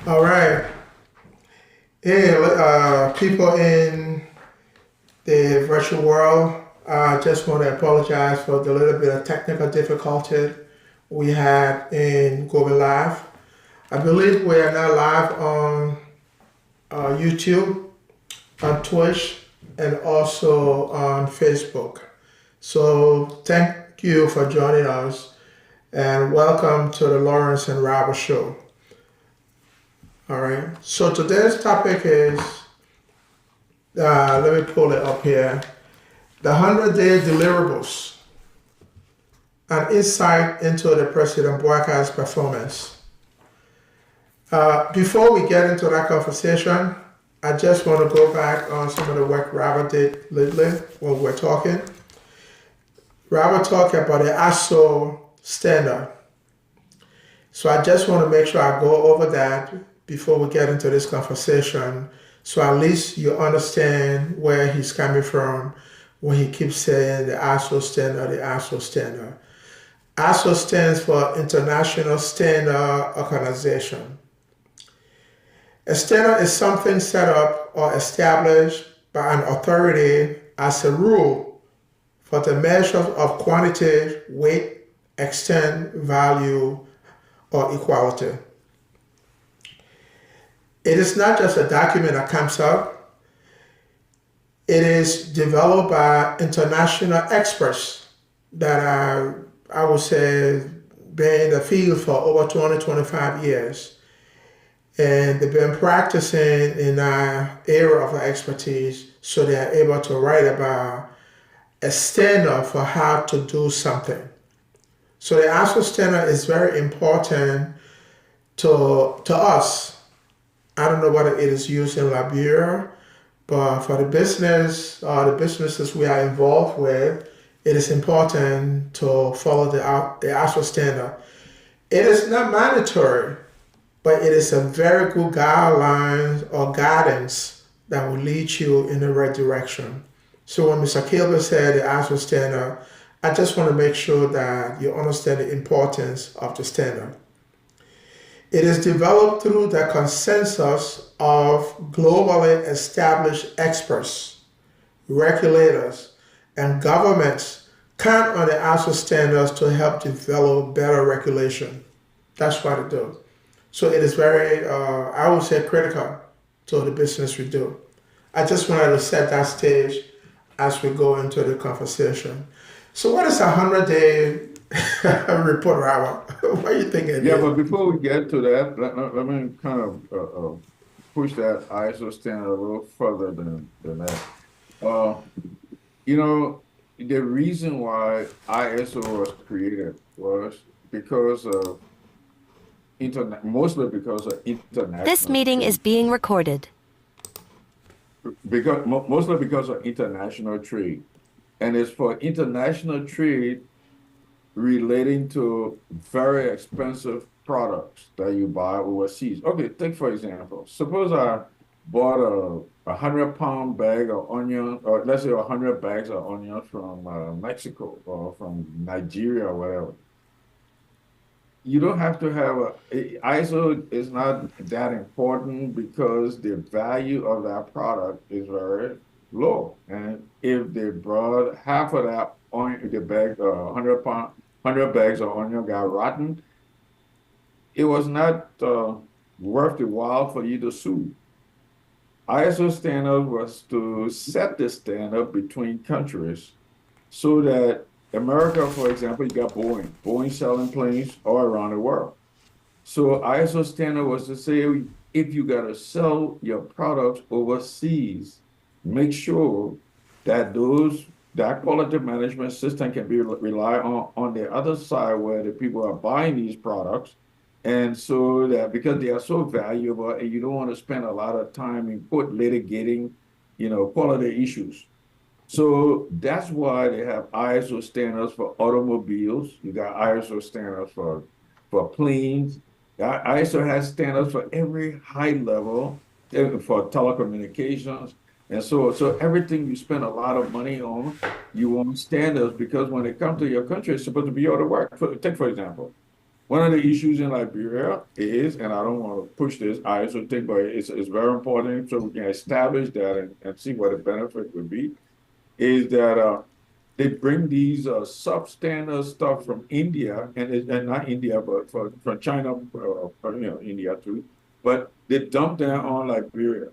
All right. Hey, people in the virtual world, I just want to apologize for the little bit of technical difficulty we had in going live. I believe we are now live on YouTube, on Twitch, and also on Facebook. So thank you for joining us and welcome to the Lawrence and Robert Show. All right. So today's topic is, let me pull it up here, the 100-day deliverables, an insight into the President Boaki's performance. Before we get into that conversation, I just want to go back on some of the work Robert did lately when we're talking. Robert talked about the ASO standard. So I just want to make sure I go over that before we get into this conversation, so at least you understand where he's coming from when he keeps saying the ASO standard, the ASO standard. ASO stands for International Standard Organization. A standard is something set up or established by an authority as a rule for the measure of quantity, weight, extent, value, or equality. It is not just a document that comes up. It is developed by international experts that are, I would say, been in the field for over 20, 25 years. And they've been practicing in our area of expertise, so they are able to write about a standard for how to do something. So the ASO standard is very important to us. I don't know whether it is used in Liberia, but for the businesses we are involved with, it is important to follow the ASO standard. It is not mandatory, but it is a very good guideline or guidance that will lead you in the right direction. So when Mr. Kilby said the ASO standard, I just want to make sure that you understand the importance of the standard. It is developed through the consensus of globally established experts, regulators, and governments count on the ASO standards to help develop better regulation. That's what it does. So it is very, I would say, critical to the business we do. I just wanted to set that stage as we go into the conversation. So what is a 100-day report, Robert? What are you thinking? Yeah, but before we get to that, let me kind of push that ISO standard a little further than that. Uh, you know, the reason why ISO was created was because of mostly because of This international meeting is trade. being recorded. Mostly because of international trade, and it's for international trade relating to very expensive products that you buy overseas. Okay, take for example, suppose I bought a 100-pound bag of onion, or let's say 100 bags of onion from Mexico or from Nigeria or whatever. You don't have to have ISO is not that important because the value of that product is very low. And if they brought half of that onion, the bag, 100 bags of onion got rotten, it was not worth the while for you to sue. ISO standard was to set the standard between countries so that America, for example, you got Boeing selling planes all around the world. So ISO standard was to say, if you got to sell your products overseas, make sure that that quality management system can be relied on the other side where the people are buying these products. And so that because they are so valuable and you don't want to spend a lot of time in court litigating, quality issues. So that's why they have ISO standards for automobiles. You got ISO standards for planes. ISO has standards for every high level for telecommunications. And so everything you spend a lot of money on, you want standards because when it comes to your country, it's supposed to be able to work. Take for example, One of the issues in Liberia is, and I don't want to push this ISO thing, but it's very important so we can establish that and see what the benefit would be, is that they bring these substandard stuff from India and not India, but from China, India too. But they dump them on Liberia.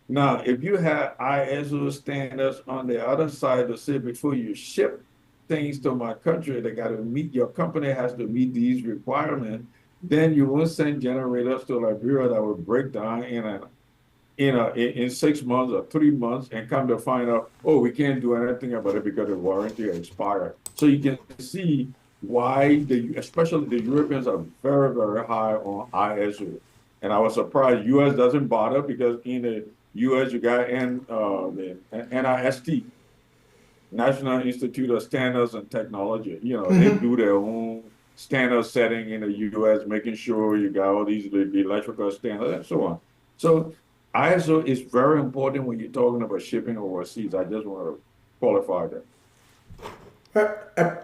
Now, if you have ISO standards on the other side to say before you ship things to my country, they got to meet, your company has to meet these requirements, then you won't send generators to Liberia that will break down in 6 months or 3 months and come to find out, oh, we can't do anything about it because the warranty expired. So you can see why especially the Europeans are very, very high on ISO. And I was surprised US doesn't bother because in the US you got the NIST, National Institute of Standards and Technology. They Mm-hmm. do their own standard setting in the US, making sure you got all these the electrical standards and so on. So ISO is very important when you're talking about shipping overseas. I just want to qualify that.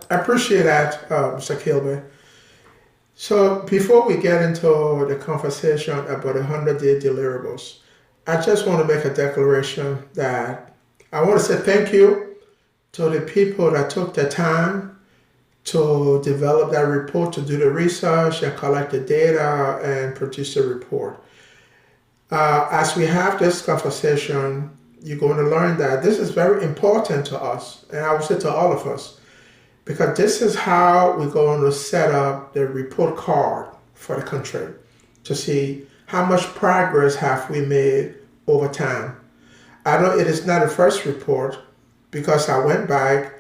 I appreciate that, Mr. Kilby. So before we get into the conversation about the 100-day deliverables, I just want to make a declaration that I want to say thank you to the people that took the time to develop that report, to do the research and collect the data and produce the report. As we have this conversation, you're going to learn that this is very important to us, and I would say to all of us, because this is how we're going to set up the report card for the country to see how much progress have we made over time. I know it is not the first report because I went back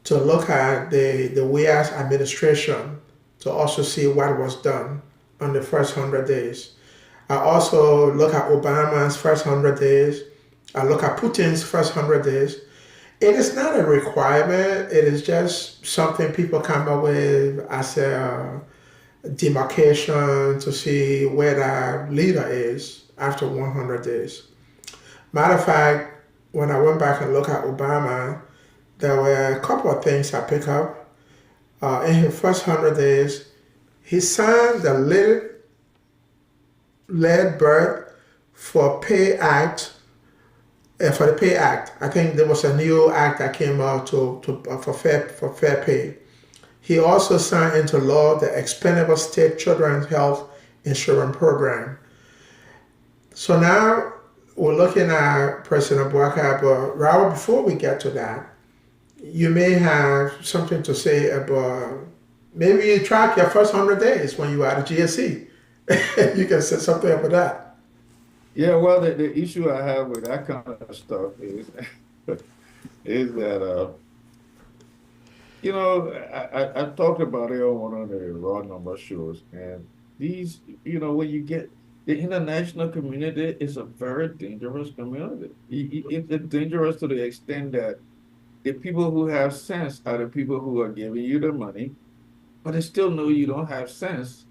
to look at the WIAS administration to also see what was done on the first 100 days. I also look at Obama's first 100 days. I look at Putin's first 100 days. It is not a requirement. It is just something people come up with as a demarcation to see where the leader is after 100 days. Matter of fact, when I went back and looked at Obama, there were a couple of things I picked up. In his first 100 days, he signed the lead bird for Pay Act. For the Pay Act, I think there was a new act that came out for fair pay. He also signed into law the Expendable State Children's Health Insurance Program. So now we're looking at President Boaki, but Raul, before we get to that, you may have something to say about maybe you track your first 100 days when you were at a GSC. You can say something about that. Yeah, well, the issue I have with that kind of stuff is is that I talked about it on one of the raw number shows, and when you get the international community is a very dangerous community. It's dangerous to the extent that the people who have sense are the people who are giving you the money, but they still know you don't have sense.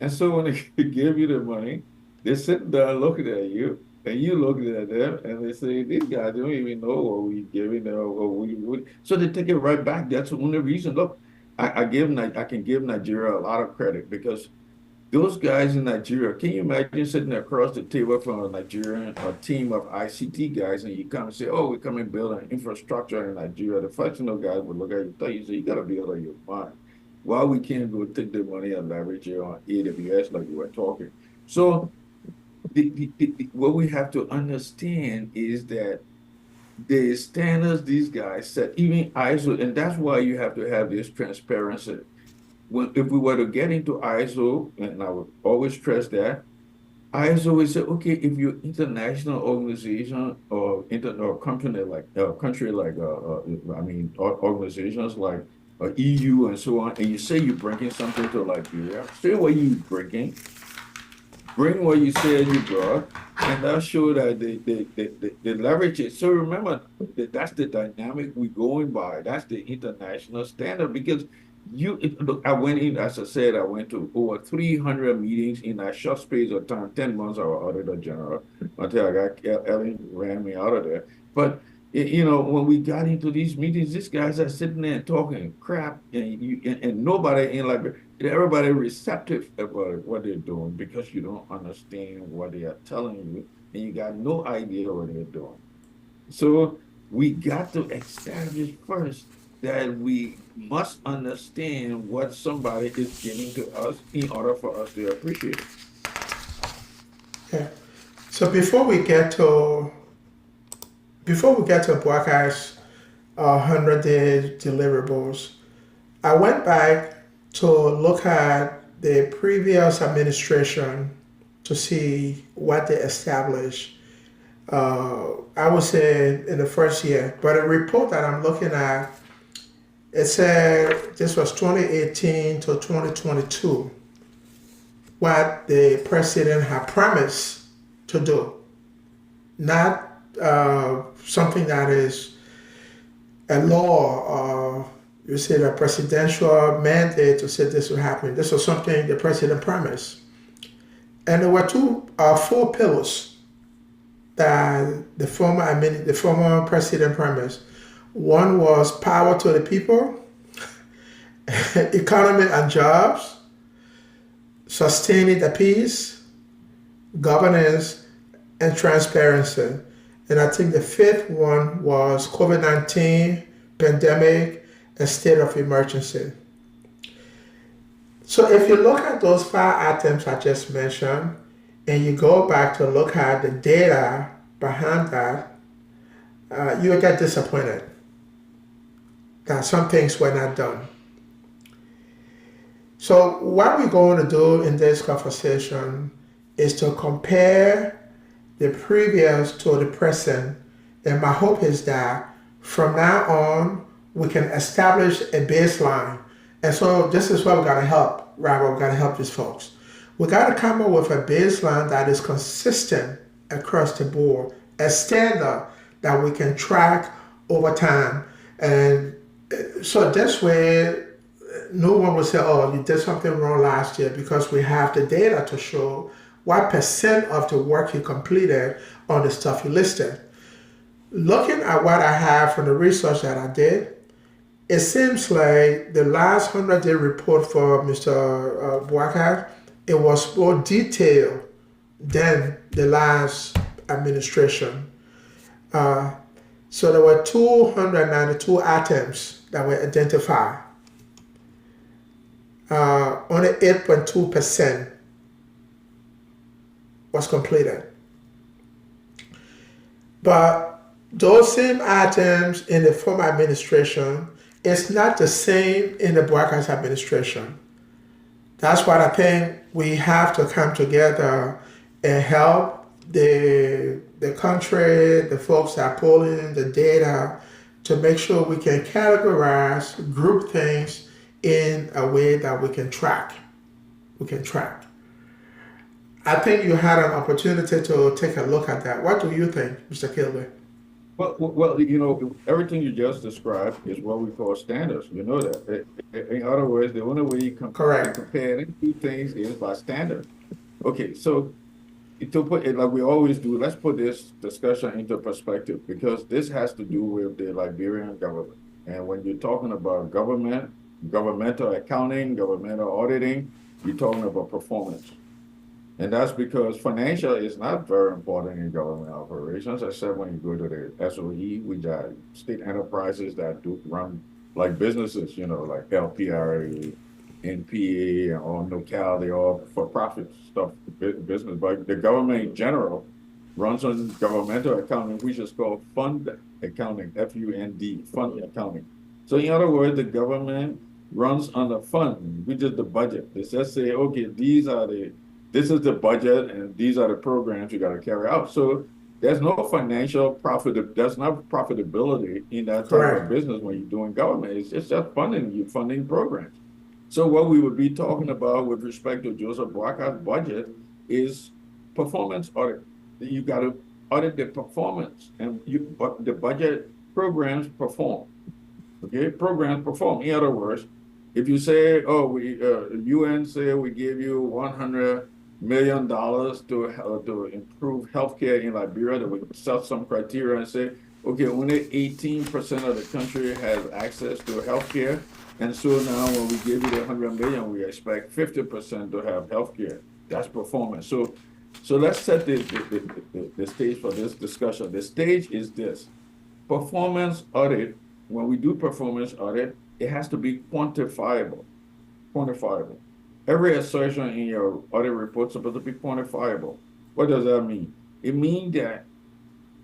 And so when they give you the money, they sit there looking at you, and you looking at them, and they say, "These guys don't even know what we giving them, or we." So they take it right back. That's the only reason. Look, I can give Nigeria a lot of credit because those guys in Nigeria, can you imagine sitting across the table from a Nigerian a team of ICT guys, and you come and say, "Oh, we come and build an infrastructure in Nigeria." The first thing those guys would look at you, tell you, say, "You got to be out of your mind. Why we can't go take the money and leverage it on AWS like you were talking?" So what we have to understand is that the standards these guys set, even ISO, and that's why you have to have this transparency. If we were to get into ISO, and I would always stress that, ISO would say, okay, if you're international organization or country like organizations like EU and so on, and you say you're bringing something to Liberia, say what you bringing, bring what you said you brought, and that show that they leverage it. So remember that that's the dynamic we're going by. That's the international standard because look, I went in, as I said, I went to over 300 meetings in a short space of time, 10 months I was auditor general until I got Ellen ran me out of there. But When we got into these meetings, these guys are sitting there talking crap, and nobody in like everybody receptive about what they're doing because you don't understand what they are telling you, and you got no idea what they're doing. So we got to establish first that we must understand what somebody is giving to us in order for us to appreciate it. Yeah. So before we get to Boaki's 100-day deliverables, I went back to look at the previous administration to see what they established. I would say in the first year, but a report that I'm looking at, it said this was 2018 to 2022, what the president had promised to do, not something that is a law or you say a presidential mandate to say this will happen. This was something the president promised. And there were four pillars that the former president promised. One was power to the people, economy and jobs, sustaining the peace, governance, and transparency. And I think the fifth one was COVID-19, pandemic, and state of emergency. So if you look at those five items I just mentioned, and you go back to look at the data behind that, you will get disappointed that some things were not done. So what we're going to do in this conversation is to compare the previous to the present. And my hope is that from now on, we can establish a baseline. And so this is what we got to help, Robert. We got to help these folks. We got to come up with a baseline that is consistent across the board, a standard that we can track over time. And so this way, no one will say, oh, you did something wrong last year because we have the data to show what percent of the work you completed on the stuff you listed. Looking at what I have from the research that I did, it seems like the last 100-day report for Mr. Boaki, it was more detailed than the last administration. So there were 292 items that were identified. Only 8.2% was completed. But those same items in the former administration, it's not the same in the Boaki's administration. That's what I think we have to come together and help the country, the folks that are pulling the data to make sure we can categorize, group things in a way that we can track. We can track. I think you had an opportunity to take a look at that. What do you think, Mr. Kilby? Well, everything you just described is what we call standards. You know that. In other words, the only way you can Correct. compare any two things is by standard. Okay, so to put it like we always do, let's put this discussion into perspective because this has to do with the Liberian government. And when you're talking about government, governmental accounting, governmental auditing, you're talking about performance. And that's because financial is not very important in government operations, except when you go to the SOE, which are state enterprises that do run like businesses, like LPRA, NPA, or NOCAL, they all for-profit stuff, business. But the government in general runs on governmental accounting, which is called fund accounting, FUND, fund accounting. So in other words, the government runs on a fund, which is the budget. They just say, okay, this is the budget and these are the programs you got to carry out. So there's no financial profit, there's not profitability in that type of Correct. business when you're doing government. It's just funding, you funding programs. So what we would be talking about with respect to Joseph Boaki's budget is performance audit. You got to audit the performance and the budget programs perform. Okay, programs perform. In other words, if you say, oh, we UN say we give you $100 million to improve healthcare in Liberia, that we set some criteria and say Okay, only 18% of the country has access to healthcare. And so now when we give you the 100 million, we expect 50% to have healthcare. That's performance. So let's set the stage for this discussion. The stage is this. Performance audit, when we do performance audit, it has to be quantifiable. Quantifiable. Every assertion in your audit report is supposed to be quantifiable. What does that mean? It means that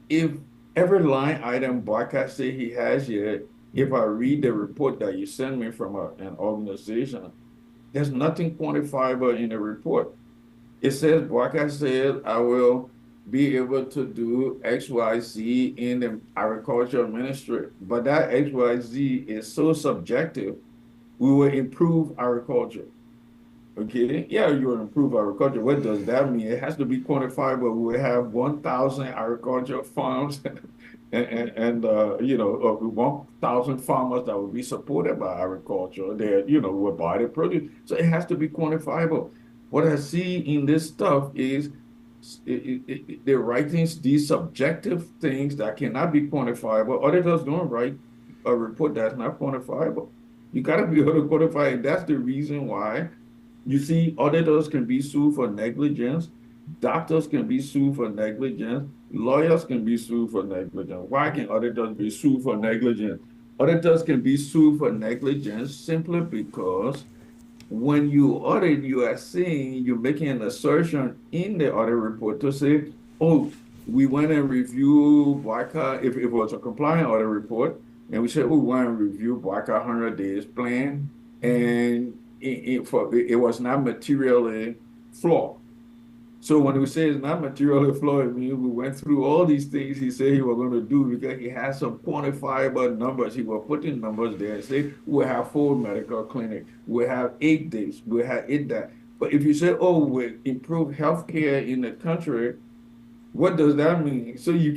if every line item Boaki say he has here, if I read the report that you send me from an organization, there's nothing quantifiable in the report. It says Boaki said I will be able to do XYZ in the agricultural ministry, but that XYZ is so subjective. We will improve agriculture. Okay, yeah, you will improve agriculture. What does that mean? It has to be quantifiable. We have 1,000 agricultural farms and 1,000 farmers that will be supported by agriculture. They, will buy the produce. So it has to be quantifiable. What I see in this stuff is they're writing these subjective things that cannot be quantifiable. Auditors don't write a report that's not quantifiable. You got to be able to quantify it. That's the reason why you see, auditors can be sued for negligence. Doctors can be sued for negligence. Lawyers can be sued for negligence. Why can auditors be sued for negligence? Auditors can be sued for negligence simply because when you audit, you are saying you're making an assertion in the audit report to say, oh, we went and reviewed Boaki, if it was a compliant audit report, and we said, oh, we went and reviewed Boaki 100 days plan, and it was not materially flawed. So when we say it's not materially flawed, it means we went through all these things he said he was going to do because he had some quantifiable numbers. He was putting numbers there and say, we'll have 4 medical clinics, we'll have 8 days, we'll have 8 that. But if you say, oh, we improve healthcare in the country, what does that mean? So you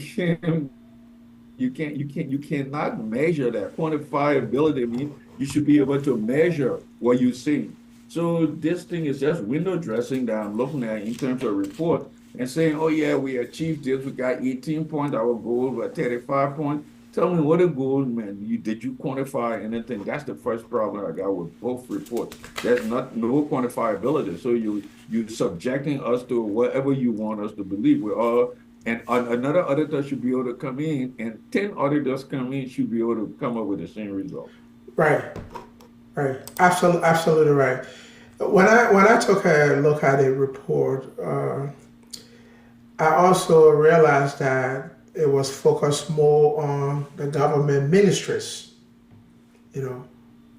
cannot measure that. Quantifiability means you should be able to measure what you see. So this thing is just window dressing that I'm looking at in terms of report and saying, oh yeah, we achieved this. We got 18 points. Our goal was 35 points. Tell me what the goal meant. Did you quantify anything? That's the first problem I got with both reports. There's no quantifiability. So you subjecting us to whatever you want us to believe. We're all and another auditor should be able to come in, and 10 auditors come in should be able to come up with the same result. Right, right. Absolutely right. When I took a look at the report, I also realized that it was focused more on the government ministries. You know,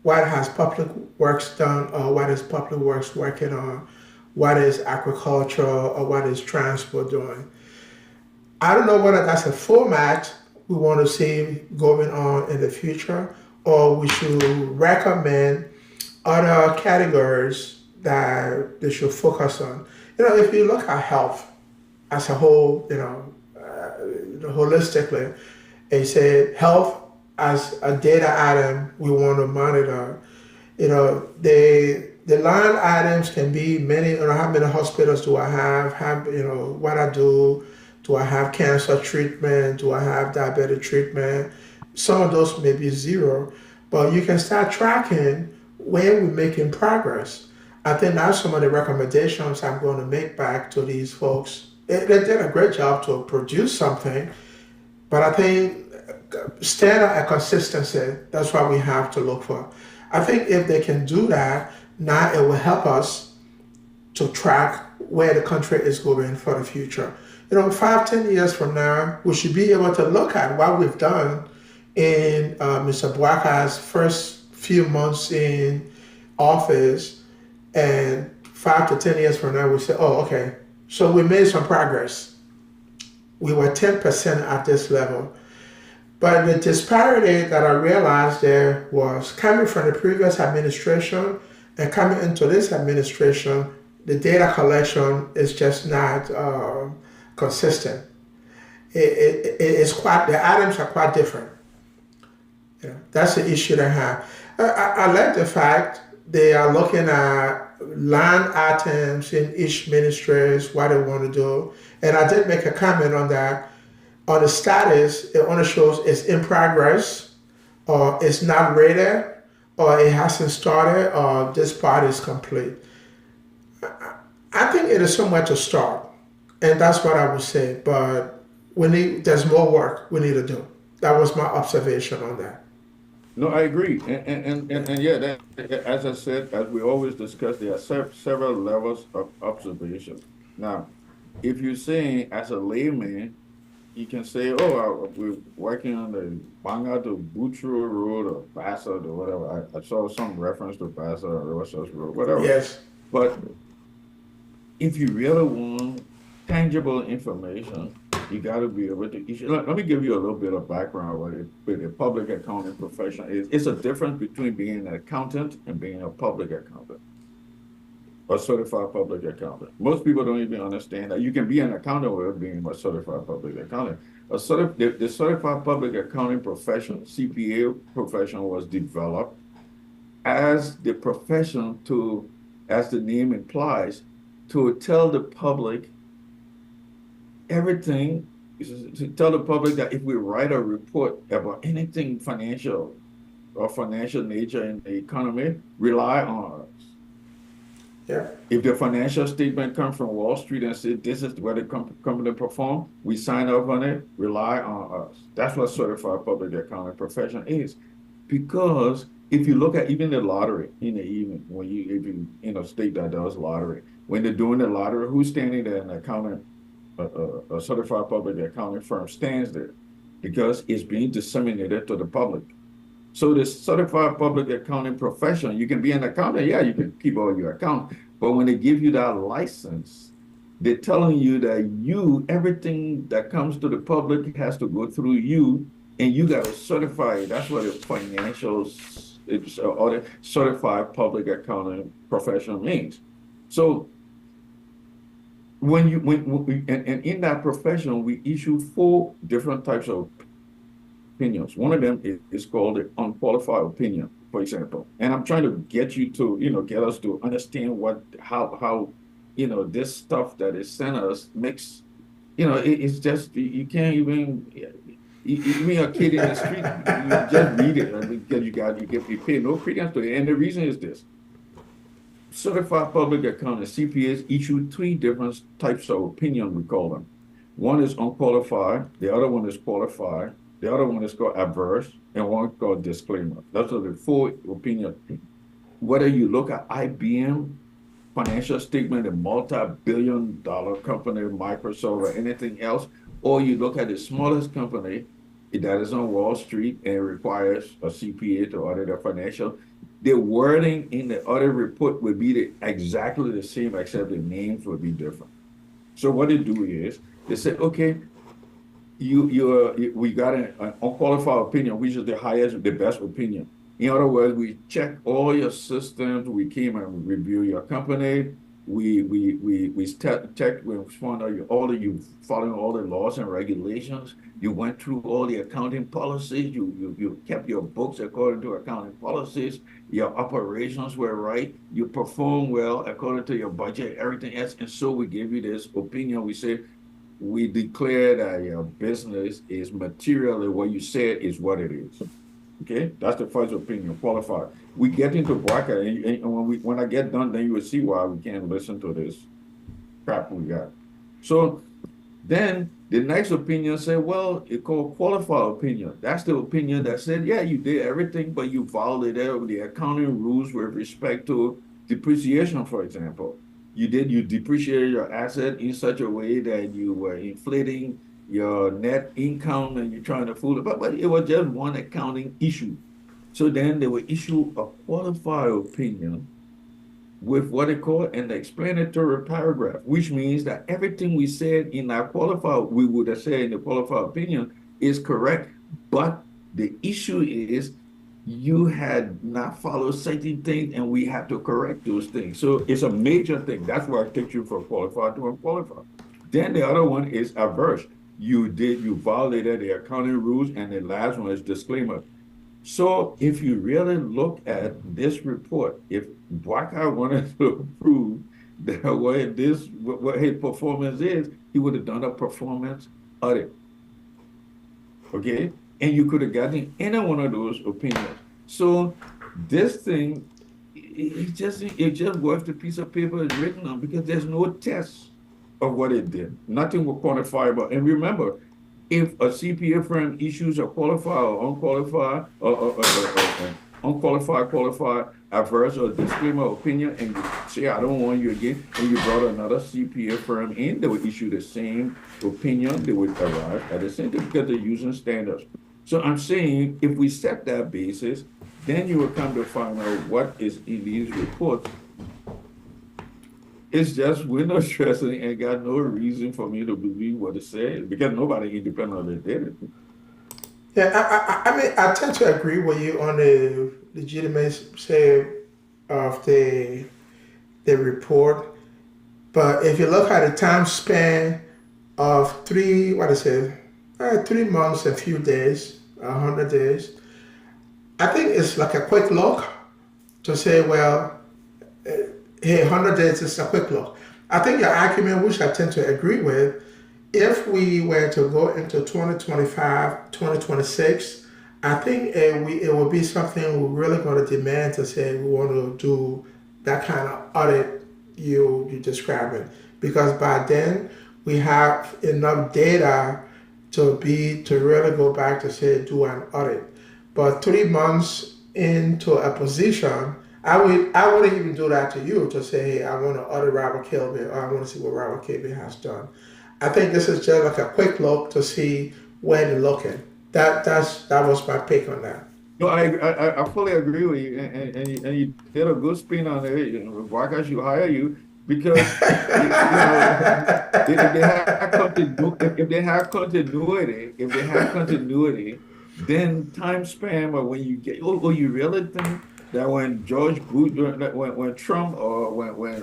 what has public works done, or what is public works working on, what is agriculture, or what is transport doing. I don't know whether that's a format we want to see going on in the future, or we should recommend other categories that they should focus on. If you look at health as a whole, holistically, and say health as a data item we want to monitor, the line items can be many. How many hospitals do I have? What I do I have cancer treatment? Do I have diabetic treatment? Some of those may be zero, but you can start tracking where we're making progress. I think that's some of the recommendations I'm going to make back to these folks. They did a great job to produce something, but I think standard and consistency, that's what we have to look for. I think if they can do that, now it will help us to track where the country is going for the future. 5, 10 years from now, we should be able to look at what we've done in Mr. Boaki's first few months in office, and 5 to 10 years from now, we say, oh, okay, so we made some progress. We were 10% at this level. But the disparity that I realized there was coming from the previous administration and coming into this administration, the data collection is just not consistent. It's quite, the items are quite different. That's the issue they have. I like the fact they are looking at line items in each ministries, what they want to do. And I did make a comment on that. On the status, it only shows it's in progress, or it's not ready, or it hasn't started, or this part is complete. I think it is somewhere to start, and that's what I would say. But there's more work we need to do. That was my observation on that. No, I agree. Yeah. And yeah, as I said, as we always discuss, there are several levels of observation. Now, if you're saying as a layman, you can say, oh, we're working on the Banga to Butcher Road or Bassett or whatever. I saw some reference to Bassett or Rosas Road, whatever. Yes. But if you really want tangible information, you got to be able to issue. Let me give you a little bit of background what a public accounting profession is. It's a difference between being an accountant and being a public accountant, a certified public accountant. Most people don't even understand that you can be an accountant without being a certified public accountant. The certified public accounting profession, CPA profession, was developed as the profession to, as the name implies, to tell the public everything, to tell the public that if we write a report about anything financial or financial nature in the economy, rely on us. Yeah. If the financial statement comes from Wall Street and says this is where the company perform, we sign up on it, rely on us. That's what certified public accounting profession is. Because if you look at even the lottery in the evening, when you if you in a state that does lottery, when they're doing the lottery, who's standing there? An accountant, a certified public accounting firm stands there because it's being disseminated to the public. So this certified public accounting profession, you can be an accountant, yeah, you can keep all your accounts, but when they give you that license, they're telling you that everything that comes to the public has to go through you, and you got to certify it. That's what a or the certified public accounting profession means. So and in that profession, we issue four different types of opinions. One of them is called the unqualified opinion, for example. And I'm trying to get you to, get us to understand how, this stuff that is sent us makes, it's just, you can't even, even a kid in the street, you just read it because you pay no credence to it. And the reason is this. Certified public accountants, CPAs, issue three different types of opinion, we call them. One is unqualified, the other one is qualified, the other one is called adverse, and one called disclaimer. Those are the four opinions. Whether you look at IBM financial statement, a multi-billion-dollar company, Microsoft, or anything else, or you look at the smallest company that is on Wall Street and requires a CPA to audit their financial, the wording in the audit report would be exactly the same, except the names would be different. So what they do is they say, okay, we got an unqualified opinion, which is the best opinion. In other words, we check all your systems. We came and review your company. We checked. We found out you following all the laws and regulations. You went through all the accounting policies. You kept your books according to accounting policies. Your operations were right. You performed well according to your budget. Everything else, and so we gave you this opinion. We declare that your business is materially what you said is what it is. Okay, that's the first opinion, qualified. We get into Boaki, and when I get done, then you will see why we can't listen to this crap we got. So then the next opinion said, well, it's called qualified opinion. That's the opinion that said, yeah, you did everything, but you violated the accounting rules with respect to depreciation, for example. You depreciated your asset in such a way that you were inflating your net income and you're trying to fool it, but it was just one accounting issue. So then they will issue a qualified opinion with what they call an explanatory paragraph, which means that everything we said in our we would have said in the qualified opinion is correct. But the issue is you had not followed certain things and we have to correct those things. So it's a major thing. That's why I take you from qualified to unqualified. Then the other one is adverse. You violated the accounting rules, and the last one is disclaimer. So if you really look at this report, if Boaki wanted to prove that what his performance is, he would have done a performance audit. okay? And you could have gotten any one of those opinions. So this thing, it just worth the piece of paper is written on because there's no test of what it did. Nothing was quantifiable. And remember, if a CPA firm issues a qualified or unqualified or unqualified, qualified, adverse or disclaimer opinion, and you say, I don't want you again, and you brought another CPA firm in, they would issue the same opinion, they would arrive at the same thing because they're using standards. So I'm saying if we set that basis, then you will come to find out what is in these reports. It's just window dressing and got no reason for me to believe what it says because nobody independently did it. Yeah, I mean, I tend to agree with you on the legitimacy of the report, but if you look at the time span of what is it, 3 months and few days, 100 days, I think it's like a quick look to say, well, hey, 100 days is a quick look. I think your argument, which I tend to agree with, if we were to go into 2025, 2026, I think it will be something we're really going to demand to say we want to do that kind of audit you describing. Because by then we have enough data to really go back to say do an audit. But 3 months into a position, I wouldn't even do that to you to say, hey, I want to audit Robert Kilby or I want to see what Robert Kilby has done. I think this is just like a quick look to see where they're looking. That was my pick on that. No, I fully agree with you, and you did a good spin on it. Why can't you hire you? Because if they have continuity, then time span or when you get you really think that when George Bush, when Trump or when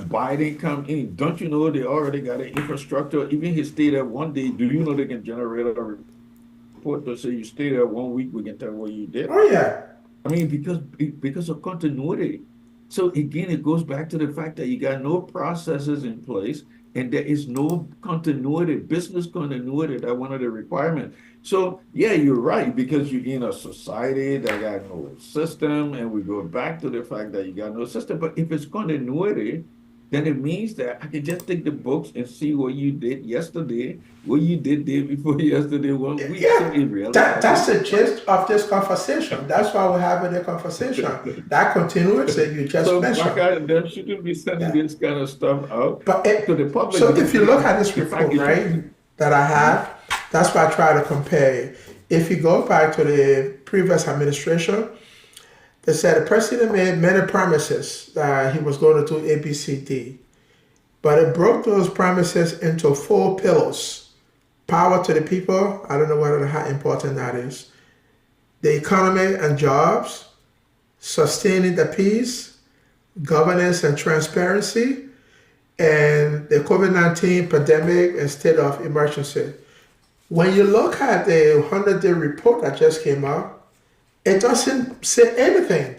Biden come in, don't you know they already got an infrastructure? Even he stayed there one day. Do you know they can generate a report to say you stay there 1 week? We can tell what you did. Oh yeah. I mean, because of continuity. So again, it goes back to the fact that you got no processes in place and there is no continuity, business continuity. That's one of the requirements. So yeah, you're right, because you're in a society that got no system, and we go back to the fact that you got no system. But if it's continuity, then it means that I can just take the books and see what you did yesterday, what you did day before yesterday, 1 week. So Yeah. it really That's doesn't. the gist of this conversation. That's why we're having a conversation. That continuity you just So mentioned. Boaki, they shouldn't be sending Yeah. this kind of stuff out But to the public so because if you look at this in fact report, it shouldn't right, be. that I Mhm. have, that's why I try to compare. If you go back to the previous administration, they said the president made many promises that he was going to do A, B, C, D. But it broke those promises into four pillars. Power to the people. I don't know whether how important that is. The economy and jobs, sustaining the peace, governance and transparency, and the COVID-19 pandemic and state of emergency. When you look at the 100-day report that just came out, it doesn't say anything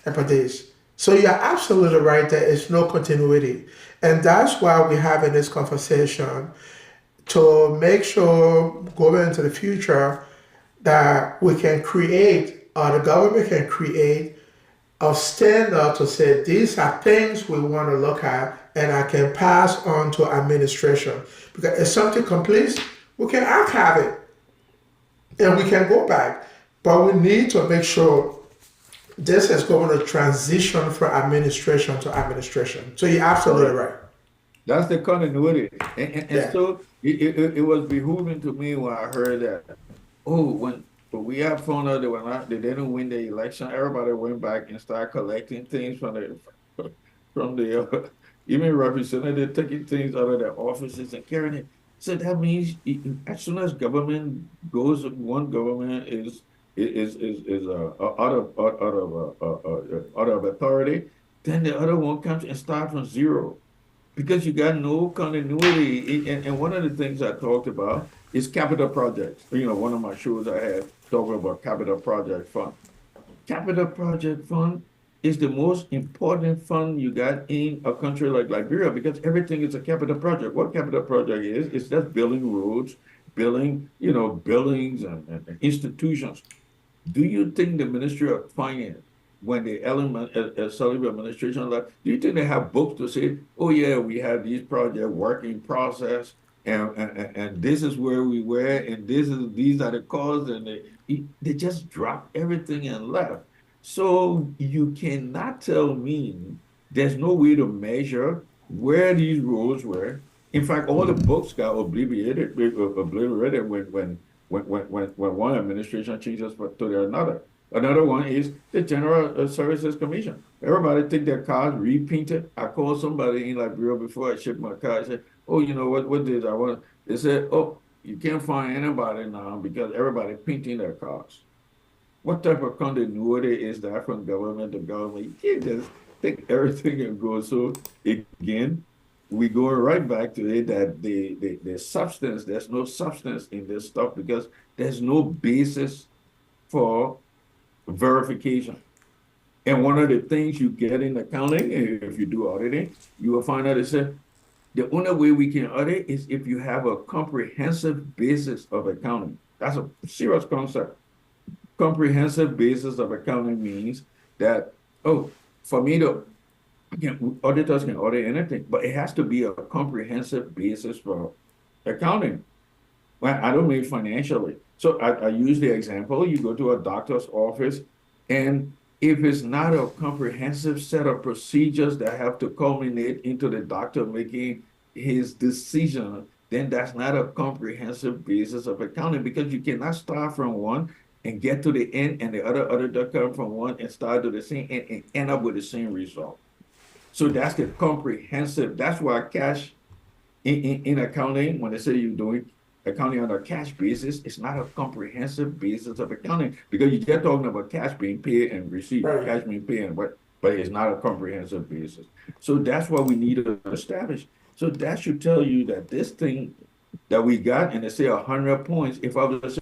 about this. So you're absolutely right, there is no continuity. And that's why we're having this conversation to make sure going into the future that we can create, or the government can create a standard to say these are things we want to look at and I can pass on to administration. Because if something completes, we can archive it and we can go back. But we need to make sure this is going to transition from administration to administration. So you're absolutely Correct. right. That's the continuity. And Yeah. so it was behooving to me when I heard that, oh, when we have found out they didn't win the election, everybody went back and started collecting things from the even representative taking things out of their offices and carrying it. So that means as soon as government goes, one government out of authority, then the other one comes and starts from zero because you got no continuity. And one of the things I talked about is capital projects. One of my shows I had talking about capital project fund. Capital project fund is the most important fund you got in a country like Liberia because everything is a capital project. What capital project is just building roads, billing, buildings and institutions. Do you think the Ministry of Finance, when the Sullivan administration left, do you think they have books to say, oh yeah, we have these projects working process, and this is where we were, and these are the costs, and they just dropped everything and left. So you cannot tell me there's no way to measure where these roads were. In fact, all the books got obliterated when one administration changes to the another. Another one is the General Services Commission. Everybody take their cars, repaint it. I called somebody in Liberia before I shipped my car. I said, oh, you know what did I want? They said, oh, you can't find anybody now because everybody painting their cars. What type of continuity is that from government to government? You can't just take everything and go. So again, we go right back to it that the substance, there's no substance in this stuff because there's no basis for verification. And one of the things you get in accounting, if you do auditing, you will find out it said the only way we can audit is if you have a comprehensive basis of accounting. That's a serious concept. Comprehensive basis of accounting means that, oh, for me to, again, auditors can audit anything, but it has to be a comprehensive basis for accounting. Well, I don't mean financially. So I use the example, you go to a doctor's office, and if it's not a comprehensive set of procedures that have to culminate into the doctor making his decision, then that's not a comprehensive basis of accounting because you cannot start from one and get to the end and the other auditor come from one and start to the same and end up with the same result. So that's the comprehensive, that's why cash in accounting, when they say you're doing accounting on a cash basis, it's not a comprehensive basis of accounting because you're just talking about cash being paid and received, Right. cash being paid, but it's not a comprehensive basis. So that's what we need to establish. So that should tell you that this thing that we got, and they say 100 points, if I was to say,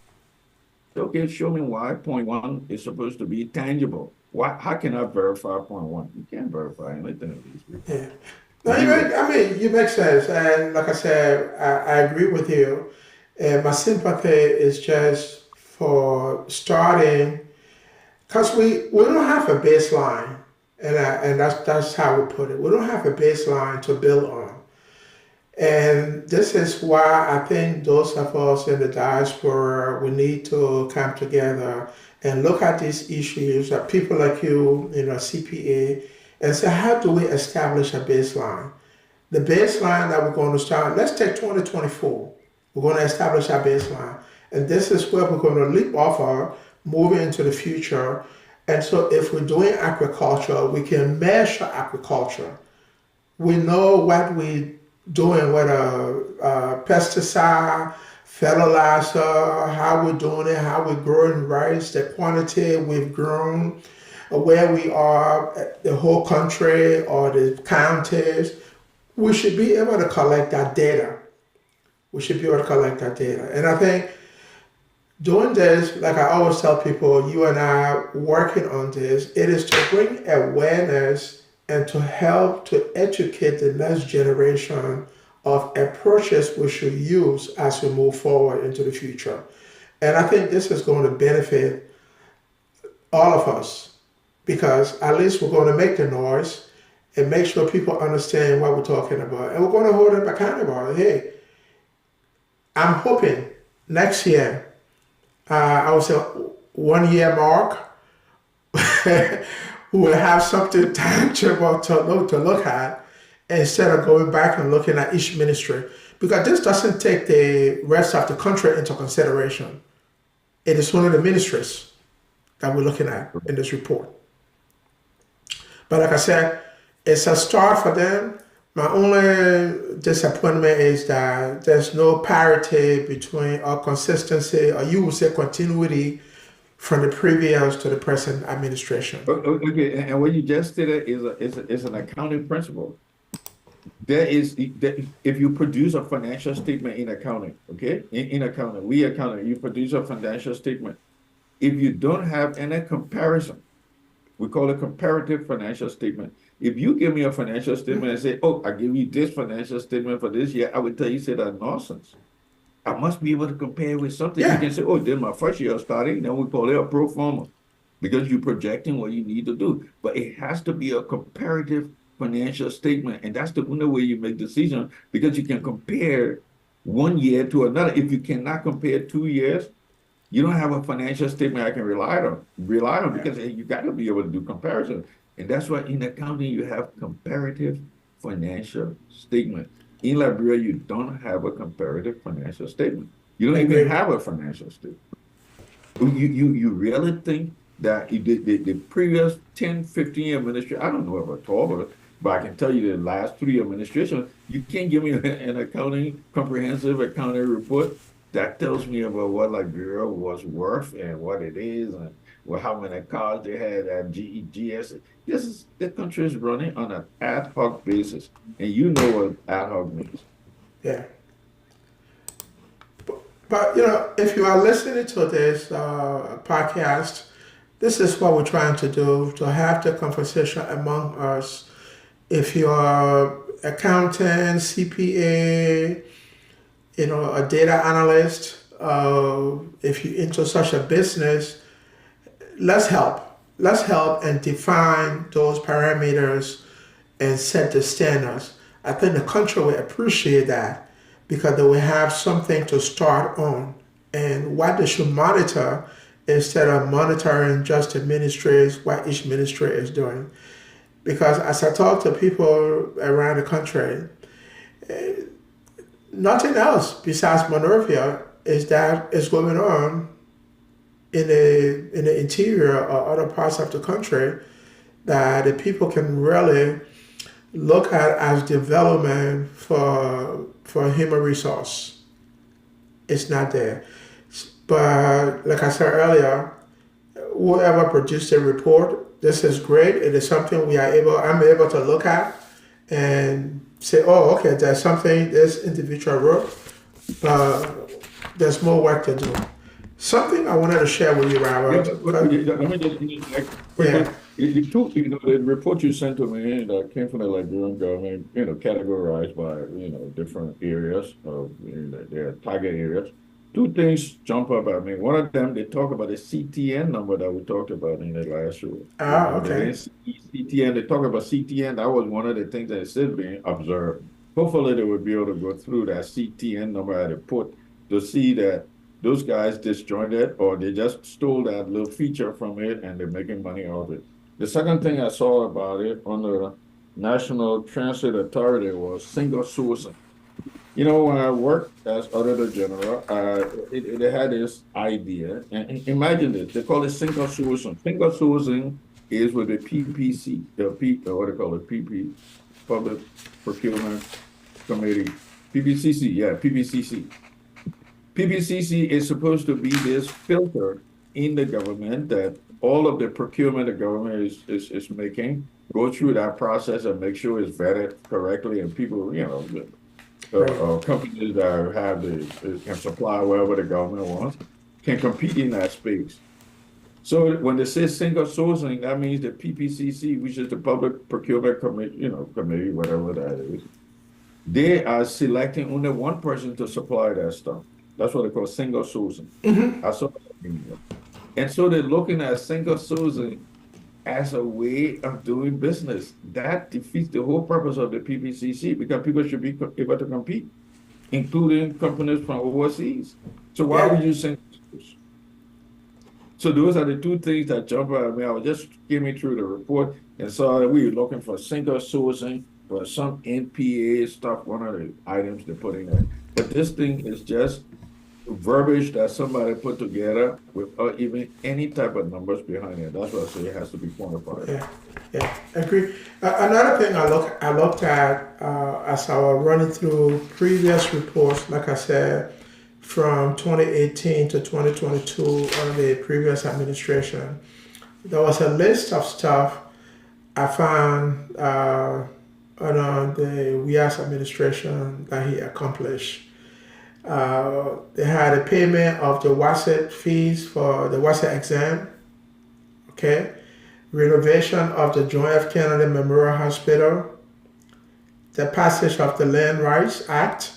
okay, show me why point one is supposed to be tangible. Why? How can I verify point one? You can't verify anything of these people. Yeah. No, Zero. I mean, you make sense. And like I said, I agree with you. And my sympathy is just for starting, because we don't have a baseline. And that's how we put it. We don't have a baseline to build on. And this is why I think those of us in the diaspora, we need to come together and look at these issues, people like you, CPA, and say, how do we establish a baseline? The baseline that we're going to start, let's take 2024. We're going to establish our baseline. And this is where we're going to leap off of, moving into the future. And so if we're doing agriculture, we can measure agriculture. We know what we're doing with a pesticide, fertilizer, how we're doing it, how we're growing rice, the quantity we've grown, where we are, the whole country or the counties. We should be able to collect that data. We should be able to collect that data. And I think doing this, like I always tell people, you and I working on this, it is to bring awareness and to help to educate the next generation of approaches we should use as we move forward into the future. And I think this is going to benefit all of us because at least we're going to make the noise and make sure people understand what we're talking about. And we're going to hold them accountable. Hey, I'm hoping next year, I would say 1 year mark, we'll have something tangible to look at instead of going back and looking at each ministry. Because this doesn't take the rest of the country into consideration. It is one of the ministries that we're looking at in this report. But like I said, it's a start for them. My only disappointment is that there's no parity between or consistency, or you would say continuity from the previous to the present administration. Okay, and what you just stated is an accounting principle. If you produce a financial statement in accounting, okay, in accounting, you produce a financial statement. If you don't have any comparison, we call it comparative financial statement. If you give me a financial statement and say, oh, I give you this financial statement for this year, I would tell you, say that's nonsense. I must be able to compare with something. You Yeah, can say, oh, this is my first year of starting, then we call it a pro forma because you're projecting what you need to do. But it has to be a comparative financial statement. And that's the only way you make decisions because you can compare one year to another. If you cannot compare 2 years, you don't have a financial statement I can rely on yeah, because hey, you got to be able to do comparison. And that's why in accounting you have comparative financial statement. In Liberia, you don't have a comparative financial statement. You don't I even agree. have a financial statement. You really think that the previous 10, 15 administration, I don't know about 12, but I can tell you the last three administrations, you can't give me an accounting, comprehensive accounting report that tells me about what Liberia was worth and what it is and well, how many cars they had at GEGS. The country is running on an ad hoc basis. And you know what ad hoc means. Yeah. But if you are listening to this podcast, this is what we're trying to do to have the conversation among us. If you're accountant, CPA, a data analyst, if you're into such a business, let's help. Let's help and define those parameters and set the standards. I think the country will appreciate that because they will have something to start on and what they should monitor instead of monitoring just the ministries, what each ministry is doing. Because as I talk to people around the country, nothing else besides Monrovia is going on in the interior or other parts of the country that the people can really look at as development for human resource. It's not there. But like I said earlier, whoever produced the report, this is great. It is something I'm able to look at and say, oh, okay, there's something this individual wrote, but there's more work to do. Something I wanted to share with you, Yeah, Robert. let me just like Yeah. quickly. The report you sent to me that came from the Liberian government, categorized by, different areas of their target areas. Two things jump up at me. One of them, they talk about the CTN number that we talked about in the last show. Ah, They okay. didn't see CTN. They talk about CTN. That was one of the things that is still being observed. Hopefully, they will be able to go through that CTN number at the port to see that those guys disjointed or they just stole that little feature from it and they're making money off it. The second thing I saw about it on the National Transit Authority was single sourcing. When I worked as Auditor General, they had this idea, and imagine this, they call it single sourcing. Single sourcing is with the PPC, what they call it, Public Procurement Committee, PPCC, yeah, PPCC. PPCC is supposed to be this filter in the government that all of the procurement the government is making go through that process and make sure it's vetted correctly and people, Right. companies that have can supply whatever the government wants can compete in that space. So when they say single sourcing, that means the PPCC, which is the Public Procurement Committee, committee, whatever that is, they are selecting only one person to supply that stuff. That's what they call single sourcing. I saw that in there. And so they're looking at single sourcing as a way of doing business. That defeats the whole purpose of the PPCC because people should be able to compete, including companies from overseas. So why would Yeah. you single source? So those are the two things that jump out at me. I was just skimming through the report and saw that we were looking for single sourcing for some NPA stuff, one of the items they put in there. But this thing is just verbiage that somebody put together without even any type of numbers behind it. That's why I say it has to be quantified. Yeah, yeah, I agree. Another thing I looked at as I was running through previous reports, like I said, from 2018 to 2022 under the previous administration, there was a list of stuff I found under the WIAS administration that he accomplished. They had a payment of the WASET fees for the WASET exam, okay? Renovation of the John F. Kennedy Memorial Hospital, the passage of the Land Rights Act,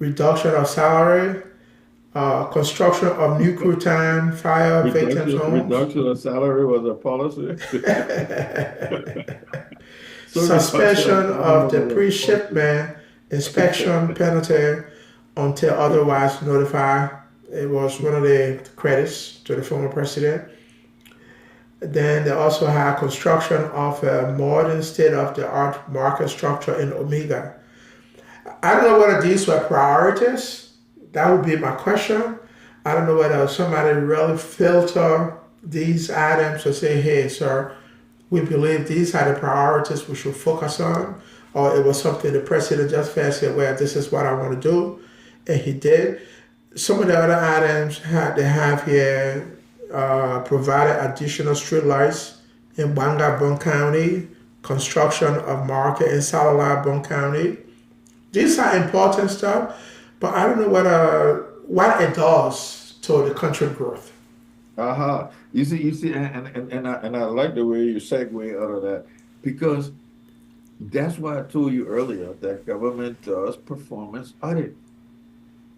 reduction of salary, construction of new crew time, fire victims' homes, Reduction of salary was a policy. So reduction of suspension salary of the was a policy. pre-shipment inspection penalty until otherwise notified. It was one of the credits to the former president. Then they also had construction of a modern state-of-the-art market structure in Omega. I don't know whether these were priorities. That would be my question. I don't know whether somebody really filter these items to say, hey, sir, we believe these are the priorities we should focus on, or it was something the president just felt said, well, this is what I want to do, and he did. Some of the other items they have here provided additional street lights in Bangabong County, construction of market in Salala, Bong County. These are important stuff, but I don't know what it does to the country growth. Uh-huh. You see, and I like the way you segue out of that because that's why I told you earlier that government does performance audit.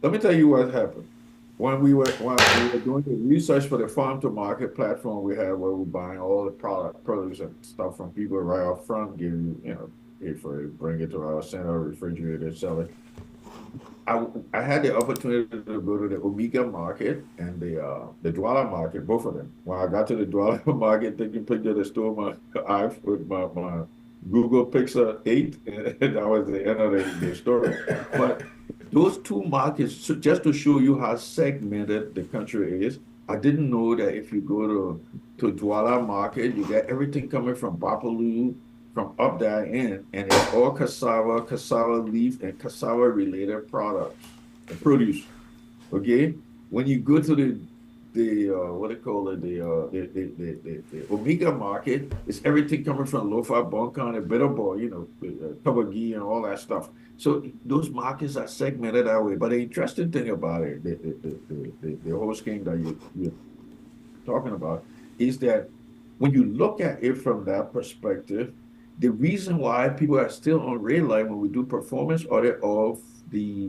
Let me tell you what happened. When we were doing the research for the farm to market platform we have where we're buying all the produce and stuff from people right up front, give you, pay for it, bring it to our center, refrigerator, sell it. I had the opportunity to go to the Omega market and the Douala market, both of them. When I got to the Douala market, taking picture of the store, my iPhone, my Google Pixel 8, and that was the end of the story. But those two markets, so just to show you how segmented the country is, I didn't know that if you go to Douala market, you get everything coming from Bapalu, from up that end, and it's all cassava, cassava leaf, and cassava related products and produce. Okay, when you go to the what they call it the Omega market, it's everything coming from Lofa, Bonkan, and Bitterball, Kabagi and all that stuff. So those markets are segmented that way. But the interesting thing about it, the whole scheme that you're talking about, is that when you look at it from that perspective, the reason why people are still on red light when we do performance audit of the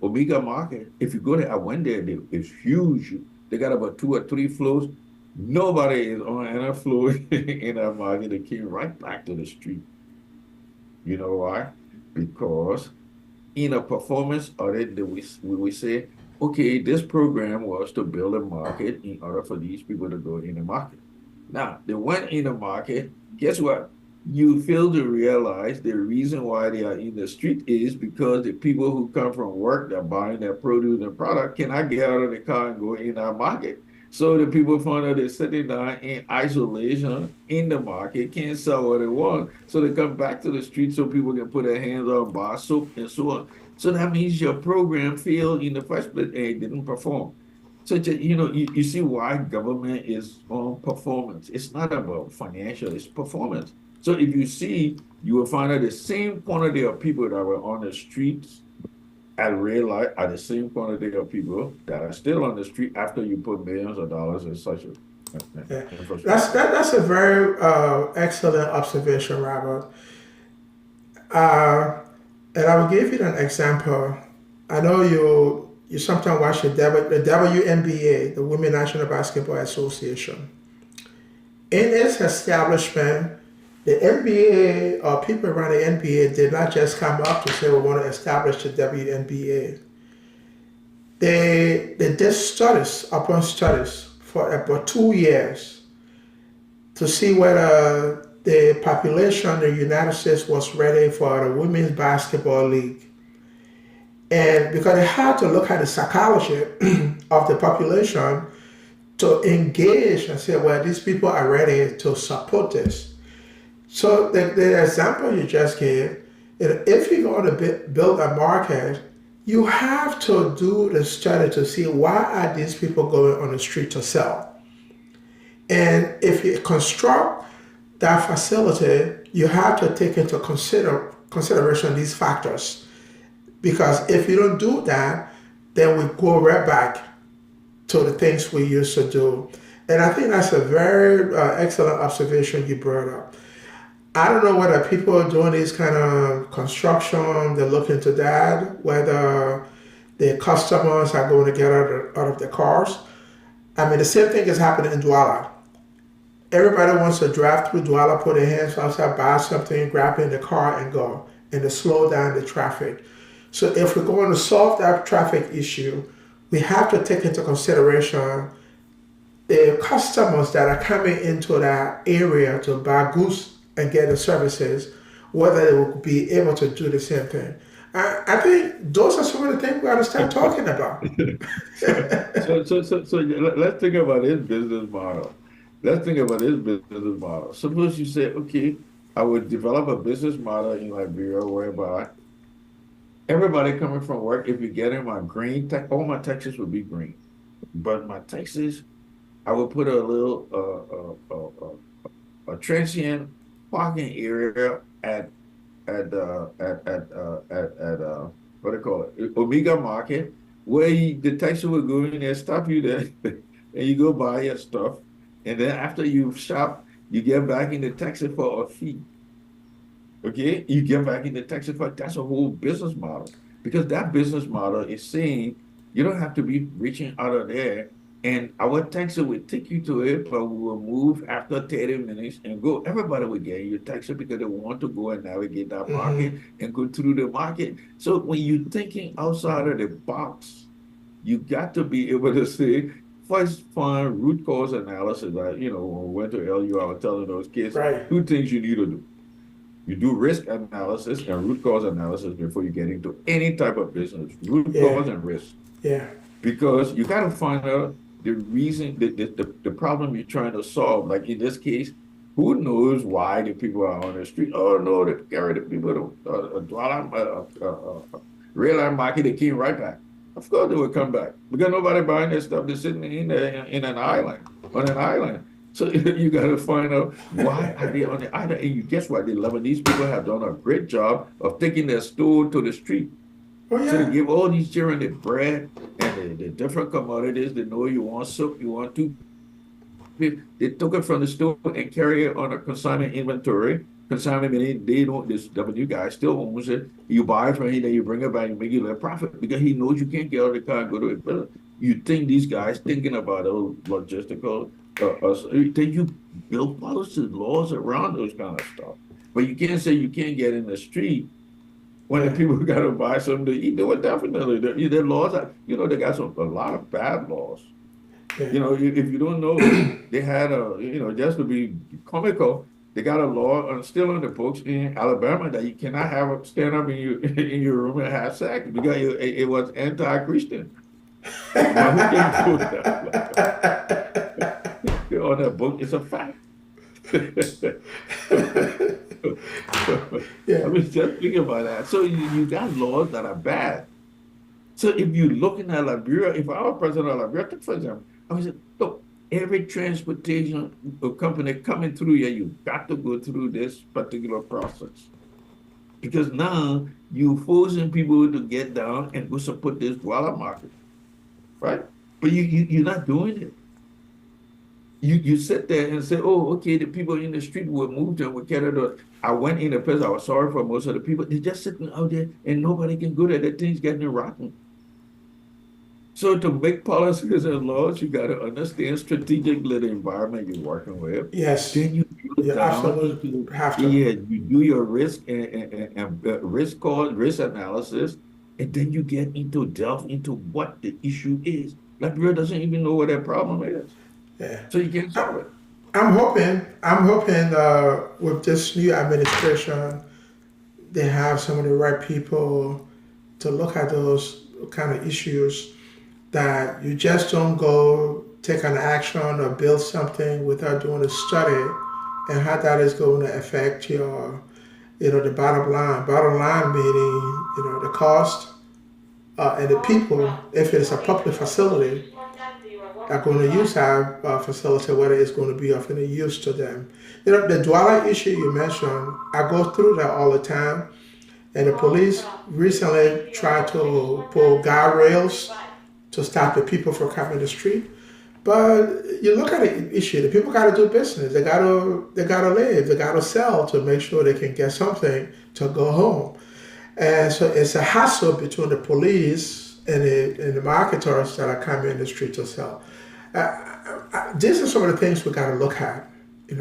Omega market, if you go there, I went there, it's huge. They got about 2 or 3 floors. Nobody is on any floor in that market. They came right back to the street. You know why? Because in a performance audit, we say, okay, this program was to build a market in order for these people to go in the market. Now, they went in the market. Guess what? You fail to realize the reason why they are in the street is because the people who come from work that are buying their produce and product cannot get out of the car and go in our market. So the people find out they're sitting down in isolation in the market, can't sell what they want. So they come back to the street so people can put their hands on bar soap and so on. So that means your program failed in the first place and it didn't perform. So, you see why government is on performance. It's not about financial, it's performance. So if you see, you will find that the same quantity of people that were on the streets at red light are the same quantity of people that are still on the street after you put millions of dollars in such Yeah. infrastructure. That's a very excellent observation, Robert. Uh, and I will give you an example. I know you sometimes watch the WNBA, the Women National Basketball Association. In its establishment, the NBA or people around the NBA did not just come up to say we want to establish the WNBA. They did studies upon studies for about 2 years to see whether the population in the United States was ready for the Women's Basketball League. And because they had to look at the psychology of the population to engage and say, well, these people are ready to support this. So the example you just gave, if you're going to build a market, you have to do the study to see why are these people going on the street to sell. And if you construct that facility, you have to take into consideration these factors. Because if you don't do that, then we go right back to the things we used to do. And I think that's a very excellent observation you brought up. I don't know whether people are doing this kind of construction, they look into that, whether The customers are going to get out of the cars. I mean, the same thing is happening in Douala. Everybody wants to drive through Douala, put their hands outside, buy something, grab in the car, and go, and to slow down the traffic. So, if we're going to solve that traffic issue, we have to take into consideration the customers that are coming into that area to buy goods and get the services, whether they will be able to do the same thing. I think those are some of the things we got to start talking about. Let's think about his business model. Let's think about his business model. Suppose you say, okay, I would develop a business model in Liberia whereby everybody coming from work, if you get in my green tech, all my taxes would be green. But my taxes, I would put a little a transient parking area at what do you call it, Omega Market, where the taxi will go in there, stop you there, and you go buy your stuff, and then after you've shopped, you get back in the taxi for a fee. Okay, you get back in the taxi for that's a whole business model because that business model is saying you don't have to be reaching out of there, and our taxi will take you to it, but we will move after 30 minutes and go. Everybody will get your taxi because they want to go and navigate that market Hmm. and go through the market. So when you're thinking outside of the box, you got to be able to say, first find root cause analysis. Like, when we went to LU, I was telling those kids Right. two things you need to do. You do risk analysis and root cause analysis before you get into any type of business, root Yeah. cause and risk, Yeah. because you got to find out the reason, the problem you're trying to solve. Like in this case, who knows why the people are on the street? Oh no, they carry the people to real land market. They came right back. Of course they will come back because nobody buying their stuff. They're sitting in an island on an island. So you got to find out why are they on the island. And you guess what? The Lebanese people have done a great job of taking their store to the street. Oh So they yeah. give all these children the bread and the different commodities. They know you want soup, you want two. They took it from the store and carry it on a consignment inventory. Consignment meaning they don't, this W guy still owns it. You buy it from him, then you bring it back and make you a profit because he knows you can't get out of the car and go to it. But you think these guys thinking about those logistical, then you build policies, laws around those kind of stuff. But you can't say you can't get in the street when the Yeah. people got to buy something to eat. They would definitely. Their laws are, they got a lot of bad laws. Yeah. If you don't know, they had just to be comical, they got a law still on the books in Alabama that you cannot have stand up in your room and have sex because it was anti-Christian. But who can prove that? On that book, it's a fact. I Yeah. mean, just think about that. So you got laws that are bad. So if you're looking at Liberia, if I were president of Liberia, take for example, I would say, look, every transportation company coming through here, you got to go through this particular process. Because now you're forcing people to get down and go support this Douala market, right? But you're not doing it. You sit there and say, oh, okay, the people in the street were moved and were carried out. I went in the place, I was sorry for most of the people. They're just sitting out there and nobody can go there. The thing's getting rotten. So to make policies and laws, you got to understand strategically the environment you're working with. Yes. Then you drill You down absolutely into, have to. yeah, you do your risk and risk call, risk analysis, and then you get into delve into what the issue is. Liberia doesn't even know what their problem is, Yeah. so you can't I, solve it. I'm hoping with this new administration, they have some of the right people to look at those kind of issues that you just don't go take an action or build something without doing a study and how that is going to affect your, the bottom line. Bottom line meaning, the cost and the people, if it's a public facility, are going to use our facility, whether it's going to be of any use to them. The dweller issue you mentioned, I go through that all the time. And the police recently tried to pull guardrails to stop the people from coming to the street. But you look at the issue, the people got to do business. They gotta live. They gotta sell to make sure they can get something to go home. And so it's a hassle between the police and the marketers that are coming in the street to sell. These are some of the things we got to look at. You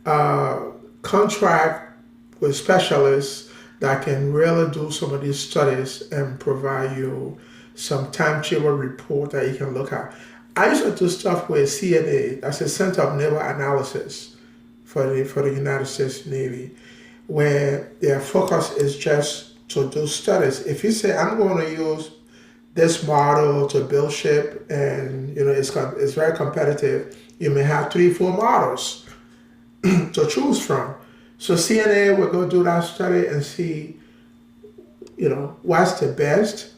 know, contract with specialists that can really do some of these studies and provide you some timetable report that you can look at. I used to do stuff with CNA, that's a Center of Naval Analysis for the United States Navy, where their focus is just to do studies. If you say I'm going to use this model to build ship, and it's very competitive, you may have 3 4 models to choose from. So CNA will go do that study and see, what's the best,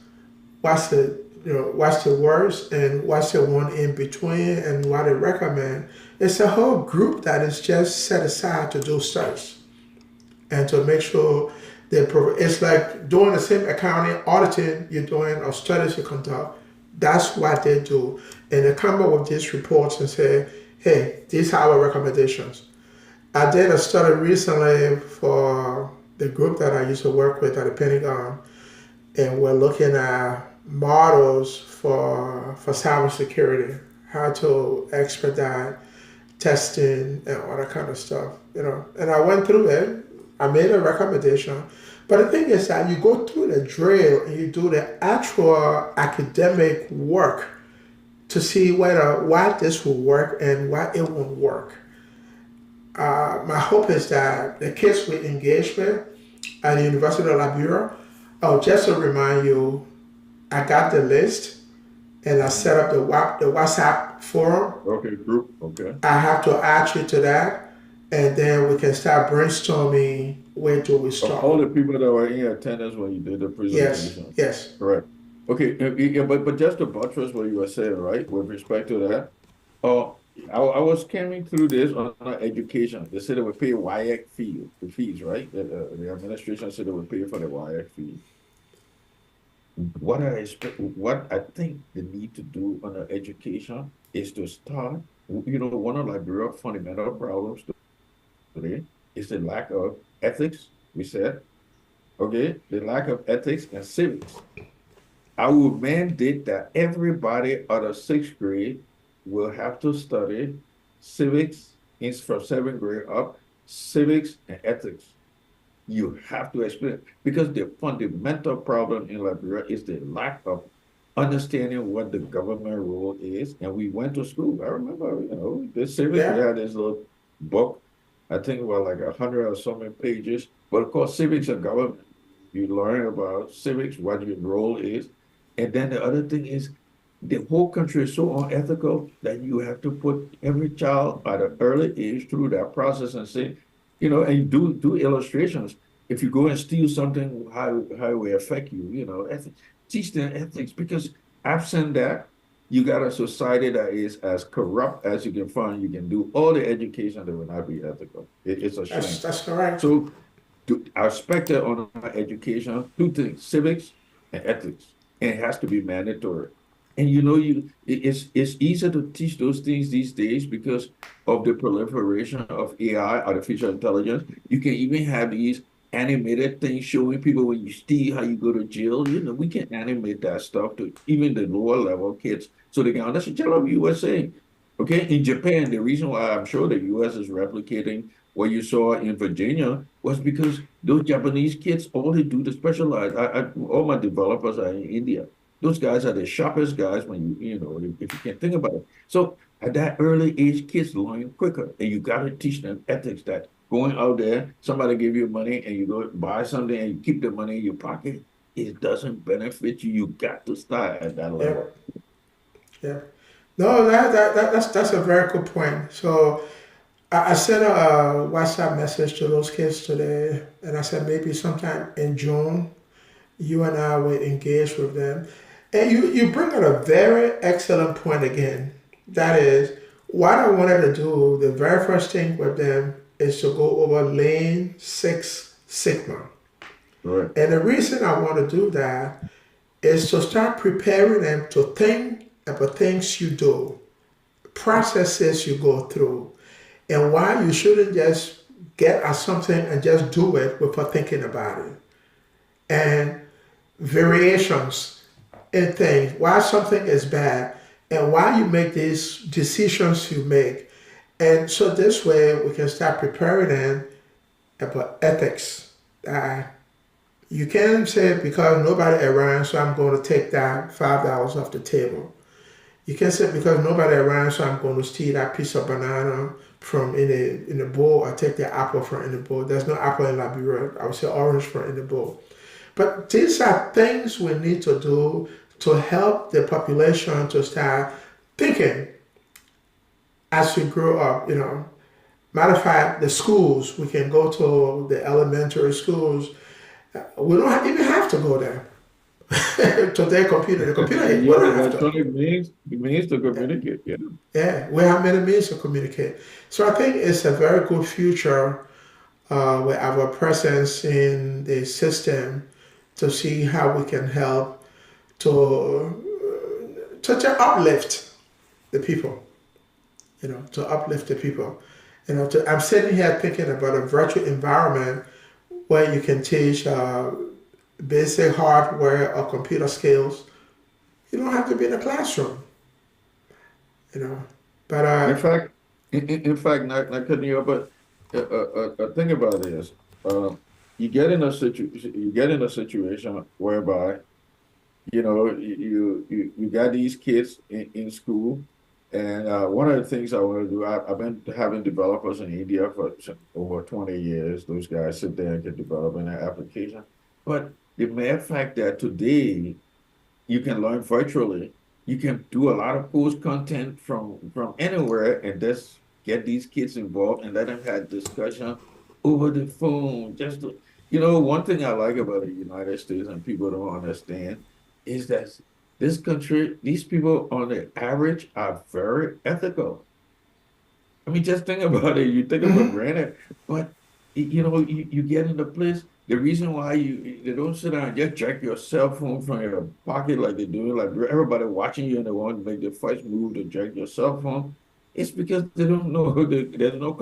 what's the worst, and what's the one in between, and what they recommend. It's a whole group that is just set aside to do studies and to make sure it's like doing the same accounting auditing you're doing or studies you conduct. That's what they do, and they come up with these reports and say, "Hey, these are our recommendations." I did a study recently for the group that I used to work with at the Pentagon, and we're looking at models for cybersecurity, how to expedite testing and all that kind of stuff. And I went through it. I made a recommendation, but the thing is that you go through the drill and you do the actual academic work to see whether why this will work and why it won't work. My hope is that the kids we engage with at the University of Liberia, oh, just to remind you, I got the list and I set up the WhatsApp forum. Okay, group. Okay. I have to add you to that, and then we can start brainstorming where do we Of start. all the people that were in attendance when you did the Yes, presentation. yes, Correct. Okay, yeah, but just to buttress what you were saying, right, with respect to that, uh, I was skimming through this on education. They said they would pay WIAC fee, the fees, right? The administration said they would pay for the WIAC fee. What I think they need to do on the education is to start, one of Liberia's fundamental problems today is the lack of ethics, we said, okay, the lack of ethics and civics. I will mandate that everybody out of sixth grade will have to study civics from seventh grade up, civics and ethics. You have to explain it because the fundamental problem in Liberia is the lack of understanding what the government role is. And we went to school. I remember, the civics, we yeah, had this little book, I think about like 100 or so many pages. But of course, civics and government. You learn about civics, what your role is. And then the other thing is the whole country is so unethical that you have to put every child at an early age through that process and say, and do illustrations. If you go and steal something, how it will affect you, teach them ethics because absent that, you got a society that is as corrupt as you can find. You can do all the education that will not be ethical. It's a shame. that's correct. So I expect that on our education, two things, civics and ethics. And it has to be mandatory. And it's easier to teach those things these days because of the proliferation of AI, artificial intelligence. You can even have these animated things showing people when you steal how you go to jail. We can animate that stuff to even the lower level kids so they can understand. Tell them you were saying. Okay, in Japan, the reason why I'm sure the US is replicating what you saw in Virginia was because those Japanese kids, all they do to specialize. All my developers are in India. Those guys are the sharpest guys when if you can think about it. So at that early age, kids learn quicker, and you got to teach them ethics. That going out there, somebody give you money, and you go buy something, and you keep the money in your pocket, it doesn't benefit you. You got to start at that Yeah, level. yeah. No, that's a very good point. So I sent a WhatsApp message to those kids today, and I said maybe sometime in June, you and I will engage with them. And you bring up a very excellent point again. That is, what I wanted to do, the very first thing with them is to go over Lean Six Sigma. Right. And the reason I want to do that is to start preparing them to think about things you do, processes you go through, and why you shouldn't just get at something and just do it without thinking about it. And variations. in things, why something is bad, and why you make these decisions you make. And so this way we can start preparing them about ethics. Uh, you can't say because nobody around, so I'm going to take that $5 off the table. You can't say because nobody around, so I'm going to steal that piece of banana from in a bowl or take the apple from in the bowl. There's no apple in Liberia. I would say orange from in the bowl. But these are things we need to do to help the population to start thinking as we grow up. Matter of fact, the schools we can go to the elementary schools. We don't even have to go there to their computer. The computer, we Yeah, don't have to. electronic means to communicate. Yeah. Yeah, we have many means to communicate. So I think it's a very good future with our presence in the system to see how we can help to uplift the people. To uplift the people. I'm sitting here thinking about a virtual environment where you can teach basic hardware or computer skills. You don't have to be in a classroom. You know, but In fact, not cutting you off, but think about this. Uh, you get in a situation whereby you got these kids in school, and one of the things I want to do, I've been having developers in India for over 20 years. Those guys sit there and get developing an application. But the mere fact that today you can learn virtually. You can do a lot of post content from anywhere and just get these kids involved and let them have discussion over the phone. One thing I like about the United States and people don't understand is that this country, these people on the average are very ethical. I mean, just think about it. You take it for mhm, granted, but you get in the place. The reason why they don't sit down and just check your cell phone from your pocket like they do, like everybody watching you and they want to make the first move to check your cell phone, it's because they don't know there's no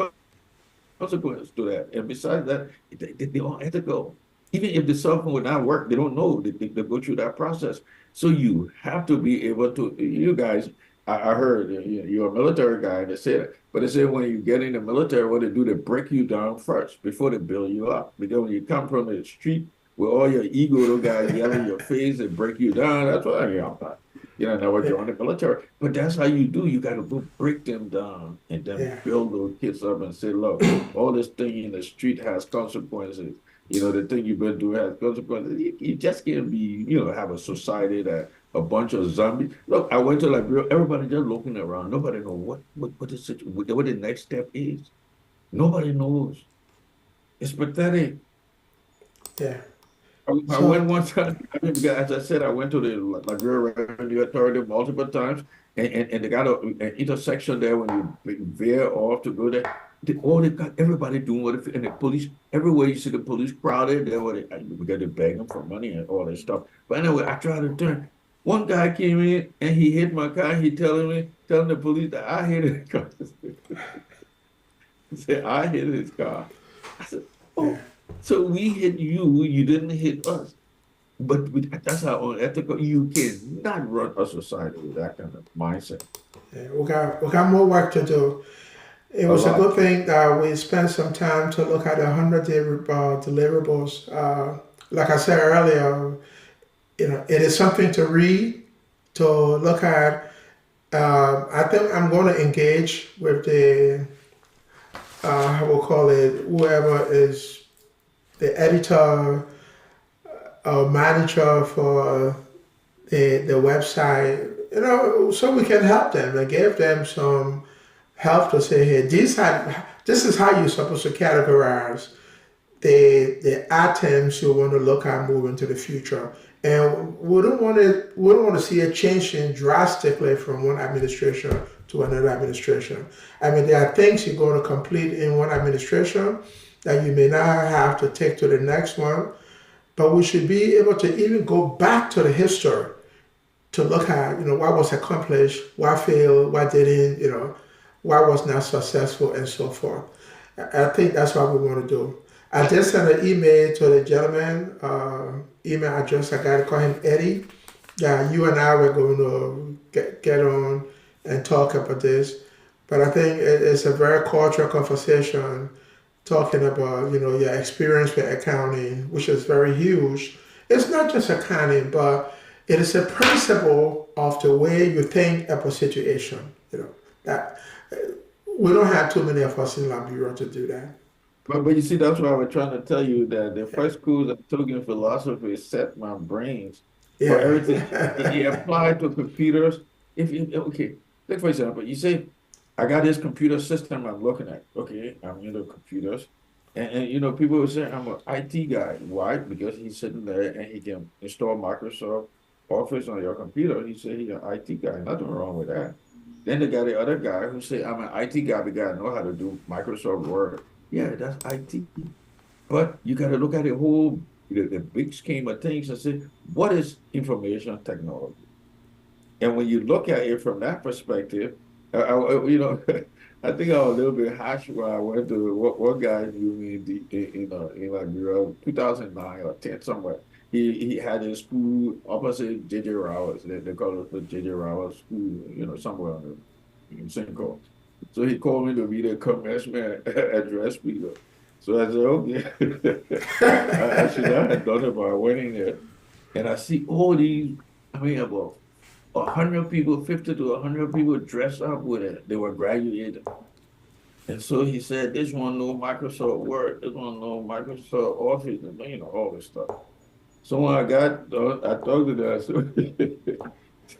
consequence to that. And besides that, they are ethical. Even if the cell phone would not work, they don't know. They go through that process. So you have to be able to, you guys, I heard you're a military guy, and they said, but they said when you get in the military, what they do, they break you down first before they build you up. Because when you come from the street with all your ego, those guys yell in your face, they break you down. That's what I am. Never yeah, joined the military. But that's how you do. You got to go break them down and then yeah, build those kids up and say, look, all this thing in the street has consequences. The thing you've been doing has consequences. You just can't be, have a society that a bunch of zombies. Look, I went to Liberia, everybody just looking around. Nobody know what the next step is. Nobody knows. It's pathetic. yeah. I So went one time, I mean, because as I said, I went to the Liberia Revenue Authority multiple times, and they got an intersection there when you veer off to go there. They got everybody doing what, and the police, everywhere you see the police crowded, we got to beg them for money and all that stuff. But anyway, I tried to turn. One guy came in and he hit my car. He telling the police that I hit his car. He said, I hit his car. I said, yeah, oh, so we hit you, you didn't hit us. But that's how unethical. You cannot run a society with that kind of mindset. yeah. We got more work to do. It A was a lot. good thing that we spent some time to look at the 100-day deliverables. Like I said earlier, it is something to read, to look at. I think I'm going to engage with the how we'll call it, whoever is the editor or manager for the website, so we can help them and give them some help to say, hey, this is how you're supposed to categorize the items you want to look at moving to the future. And we don't want to see a change in drastically from one administration to another administration. I mean, there are things you're going to complete in one administration that you may not have to take to the next one, but we should be able to even go back to the history to look at, what was accomplished, what failed, what didn't, what was not successful, and so forth. I think that's what we want to do. I just sent an email to the gentleman, email address. I got to call him Eddie. Yeah, you and I were going to get on and talk about this, but I think it's a very cultural conversation talking about your experience with accounting, which is very huge. It's not just accounting, but it is a principle of the way you think about situation. That we don't have too many of us in Liberia to do that. But you see, that's why I was trying to tell you that the first course I took in philosophy set my brains for Yeah. everything. It applied to computers. If you okay, like for example, you say, I got this computer system I'm looking at. Okay, I'm into computers. And people will say I'm an IT guy. Why? Because he's sitting there and he can install Microsoft Office on your computer. He said he's an IT guy. Nothing wrong with that. Then they got the other guy who say I'm an IT guy because I know how to do Microsoft Word. Yeah, that's IT. But you got to look at the big scheme of things and say, what is information technology? And when you look at it from that perspective, I think I was a little bit harsh when I went to what guy knew me in like 2009 or 10 somewhere. He had his school opposite JJ Rowers. They call it the JJ Rowers School, somewhere in Cinco. So he called me to be the commencement address speaker. So I said, okay, I should not have done it by winning it. And I see all these, I mean, about 100 people, 50 to 100 people dressed up with it. They were graduated. And so he said, this one know Microsoft Word, this one know Microsoft Office, and all this stuff. So when I got done, I talked to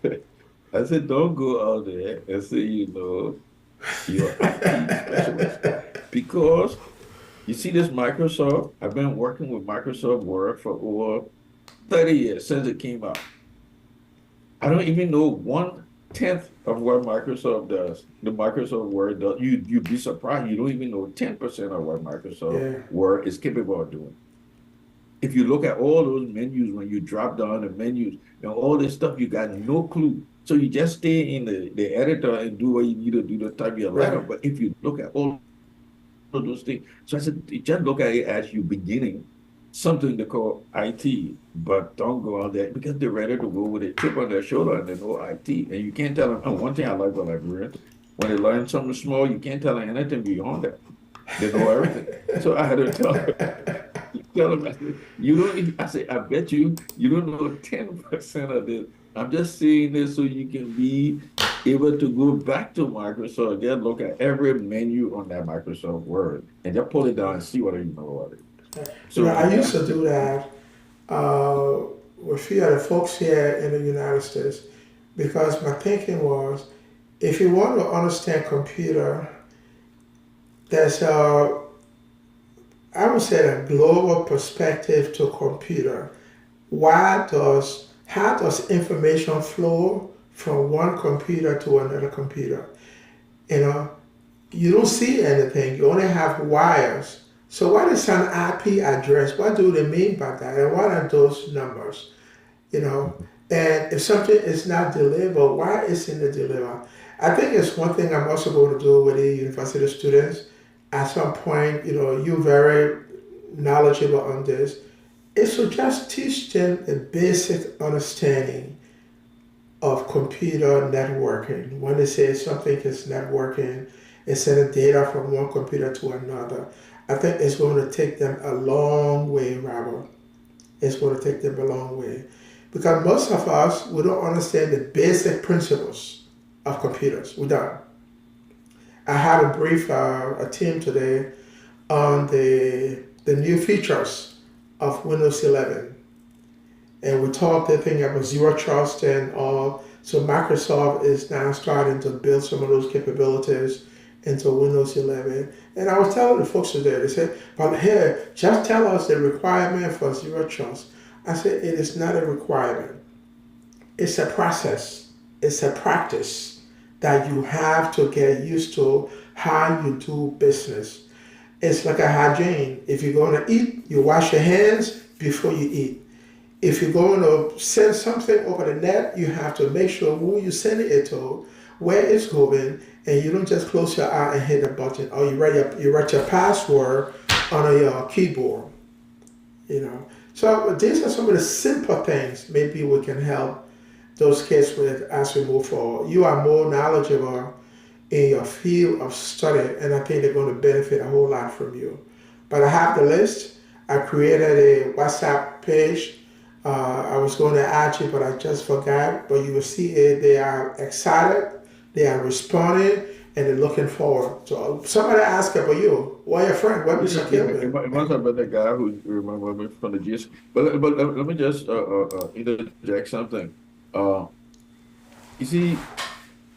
them. I said, don't go out there and say you're IT specialist. Because you see this Microsoft, I've been working with Microsoft Word for over 30 years since it came out. I don't even know 1/10 of what Microsoft does. The Microsoft Word does. You'd be surprised. You don't even know 10% of what Microsoft Yeah. Word is capable of doing. If you look at all those menus, when you drop down the menus and all this stuff, you got no clue. So you just stay in the editor and do what you need to do to type your letter. Right. But if you look at all of those things, so I said, just look at it as you beginning something to call IT, but don't go out there because they're ready to go with a chip on their shoulder and they know IT. And you can't tell them, and one thing I like about librarians, when they learn something small, you can't tell them anything beyond that. They know everything. So I had to tell them, I said, you don't, I said, I bet you don't know 10% of this. I'm just saying this so you can be able to go back to Microsoft, just look at every menu on that Microsoft Word and just pull it down and see what you know about it. So I used that's to the do that uh, with a few other folks here in the United States because my thinking was if you want to understand computer, there's a, I would say, a global perspective to computer. How does information flow from one computer to another computer? You know, you don't see anything. You only have wires. So what is an IP address? What do they mean by that? And what are those numbers? You know, and if something is not delivered, why isn't it delivered? I think it's one thing I'm also going to do with the university students. At some point, you're very knowledgeable on this. Is to just teach them a basic understanding of computer networking. When they say something is networking, it's sending data from one computer to another. I think it's going to take them a long way, Robert. It's going to take them a long way. Because most of us, we don't understand the basic principles of computers. We don't. I had a brief a team today on the new features of Windows 11. And we talked, I think, about zero trust and all. So Microsoft is now starting to build some of those capabilities into Windows 11. And I was telling the folks today, they said, but here, just tell us the requirement for zero trust. I said, it is not a requirement. It's a process. It's a practice that you have to get used to how you do business. It's like a hygiene. If you're going to eat, you wash your hands before you eat. If you're going to send something over the net, you have to make sure who you send it to, where it's going, and you don't just close your eye and hit a button. Or you write your password on your keyboard. So these are some of the simple things maybe we can help. those kids with as we move forward. You are more knowledgeable in your field of study, and I think they're going to benefit a whole lot from you. But I have the list. I created a WhatsApp page. I was going to add you, but I just forgot. But you will see it. They are excited. They are responding, and they're looking forward. So somebody asked about you. Why your friend? What Yeah, Mr. yeah, it, Kilvin? it must have been the guy who remember me from the GS. But let me just interject something. Uh, you see,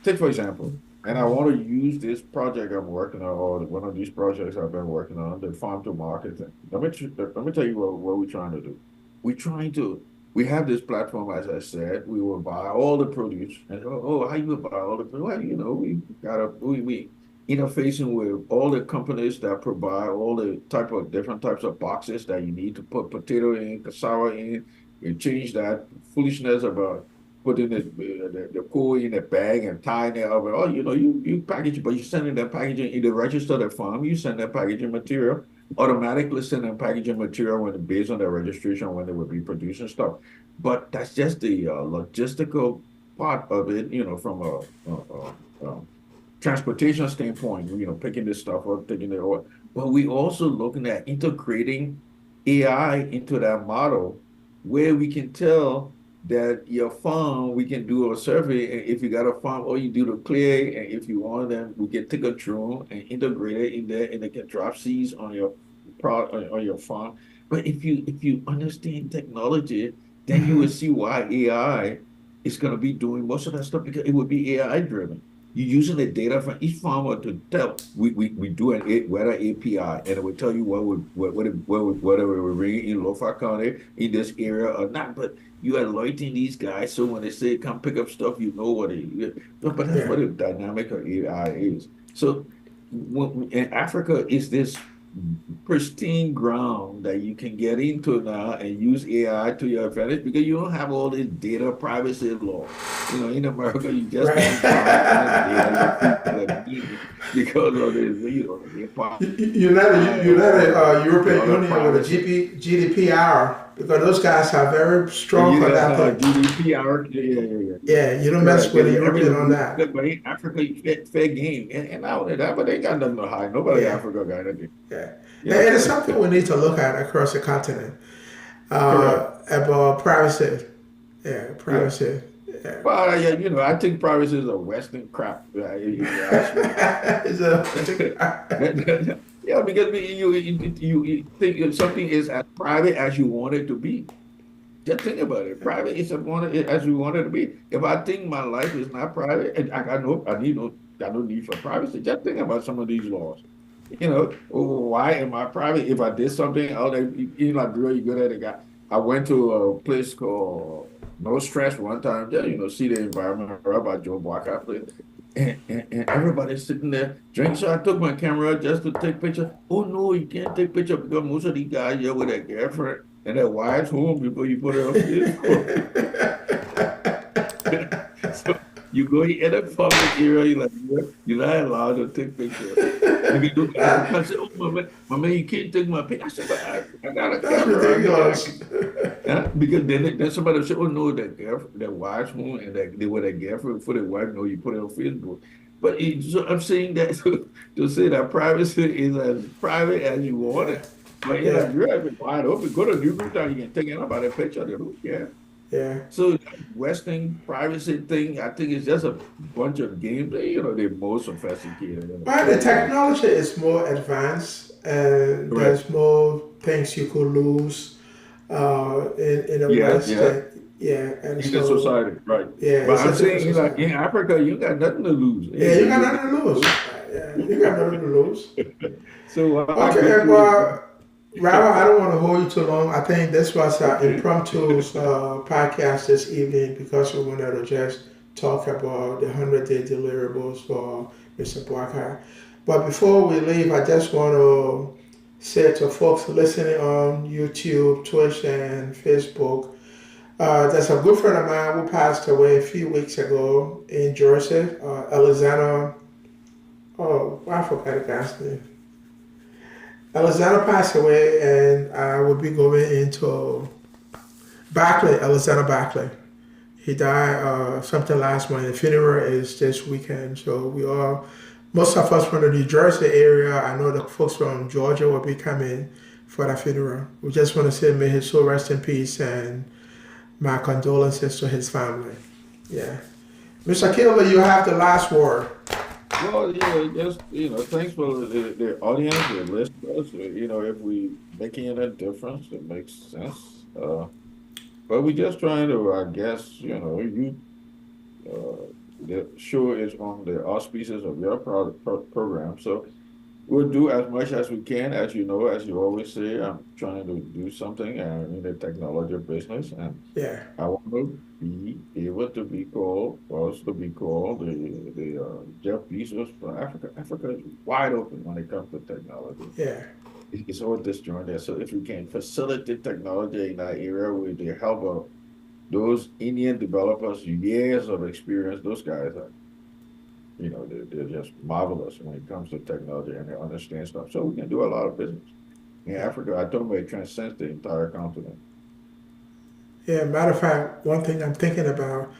take for example, and I want to use this project I'm working on, or one of these projects I've been working on, the farm to market thing. Let me tell you what we're trying to do. We're trying to we have this platform, as I said, we will buy all the produce. And how you buy all the produce? Well, we we interfacing with all the companies that provide all the different types of boxes that you need to put potato in, cassava in. You change that foolishness about putting the coal in a bag and tying it up. Oh, you package it, but you sending that packaging in the register the farm, you send that packaging material, automatically send that packaging material based on their registration when they will be producing stuff. But that's just the logistical part of it, from transportation standpoint, picking this stuff up, taking it over. But we also looking at integrating AI into that model where we can tell that your farm, we can do a survey. And if you got a farm, all you do to clear, and if you want them, we can take a drone and integrate it in there, and they can drop seeds on your on your farm. But if you understand technology, then you will Mm-hmm. see why AI is going to be doing most of that stuff because it would be AI driven. You're using the data from each farmer to tell. We do an weather API, and it will tell you whether we're bringing in Lofa County in this area or not. But you are alerting these guys, so when they say come pick up stuff, you know what it. But that's Yeah. what the dynamic of AI is. So in Africa is this pristine ground that you can get into now and use AI to your advantage because you don't have all this data privacy law. In America, you just Right. can't buy any data. Your people are needing because of this, the United or the European other Union with a privacy. GDPR because those guys are very strong You on got that thing. GDPR, yeah. Yeah, you don't mess Correct. with And the then European on everybody, that. but in Africa, you get fair game. And not only that, but they got nothing to hide. Nobody in Yeah, Africa got anything. yeah. You And know? it is something we need to look at across the continent Correct. about privacy. Yeah, Yeah. privacy. Yeah. Well, yeah, I think privacy is a Western crap, if you ask me. It's a, Yeah, because you think something is as private as you want it to be. Just think about it. Private is as you want it to be. If I think my life is not private, and got no need for privacy. Just think about some of these laws. Why am I private? If I did something out there, like really good at it, I went to a place called No Stress one time. Just see the environment right by Joe Boaki. And everybody's sitting there drinking. So I took my camera just to take picture. Oh no, you can't take picture because most of these guys here with their girlfriend and their wives home before you put it on Facebook. So you go in a public area, you're not allowed to take pictures. And you look at it, I said, "Oh, my man, you can't take my picture." I said, "But I got a that's camera. I mean, ridiculous. yeah, because then somebody will say, "Oh no, their wives home and that they were their girlfriend before their wife know you put it on Facebook." But so I'm saying that to say that privacy is as private as you want Yeah, it. But yeah, you're even wide open. Go to Newtown, you can take anybody a picture. They don't care. yeah. So that Western privacy thing, I think it's just a bunch of games. They're more sophisticated than Well, the anything. technology is more advanced, and Correct. there's more things you could lose in the Yeah, West. yeah. Yeah, and In the so society, right. yeah, But it's I'm a different saying, society. in Africa, you got nothing to lose. Yeah, you got You nothing to lose. Yeah, you got nothing to lose. So I go Okay, through well, Robert, I don't want to hold you too long. I think this was an okay. impromptu podcast this evening because we wanted to just talk about the 100-day deliverables for Mr. Boaki. But before we leave, I just want to say to folks listening on YouTube, Twitch, and Facebook, there's a good friend of mine who passed away a few weeks ago in Jersey, Alexander. Oh, I forgot the guy's name. Alexander passed away, and I will be going into Barclay, Alexander Barclay. He died something last month. The funeral is this weekend. So most of us from the New Jersey area, I know the folks from Georgia will be coming for the funeral. We just want to say may his soul rest in peace and my condolences to his family. Yeah. Mr. Kilmer, you have the last word. Well, just, thanks for the audience, the listeners. If we making a difference, it makes sense. But we just trying to, I guess, the show is on the auspices of your program. So we'll do as much as we can. As you know, as you always say, I'm trying to do something in the technology business, and Yeah, I want to be able to be called, for us to be called the Jeff Bezos for Africa. Africa is wide open when it comes to technology. yeah, It's all disjointed there. So if we can facilitate technology in that area with the help of those Indian developers, years of experience, those guys are, they're just marvelous when it comes to technology and they understand stuff. So we can do a lot of business. In yeah. Africa, I told you it transcends the entire continent. Yeah, matter of fact, one thing I'm thinking about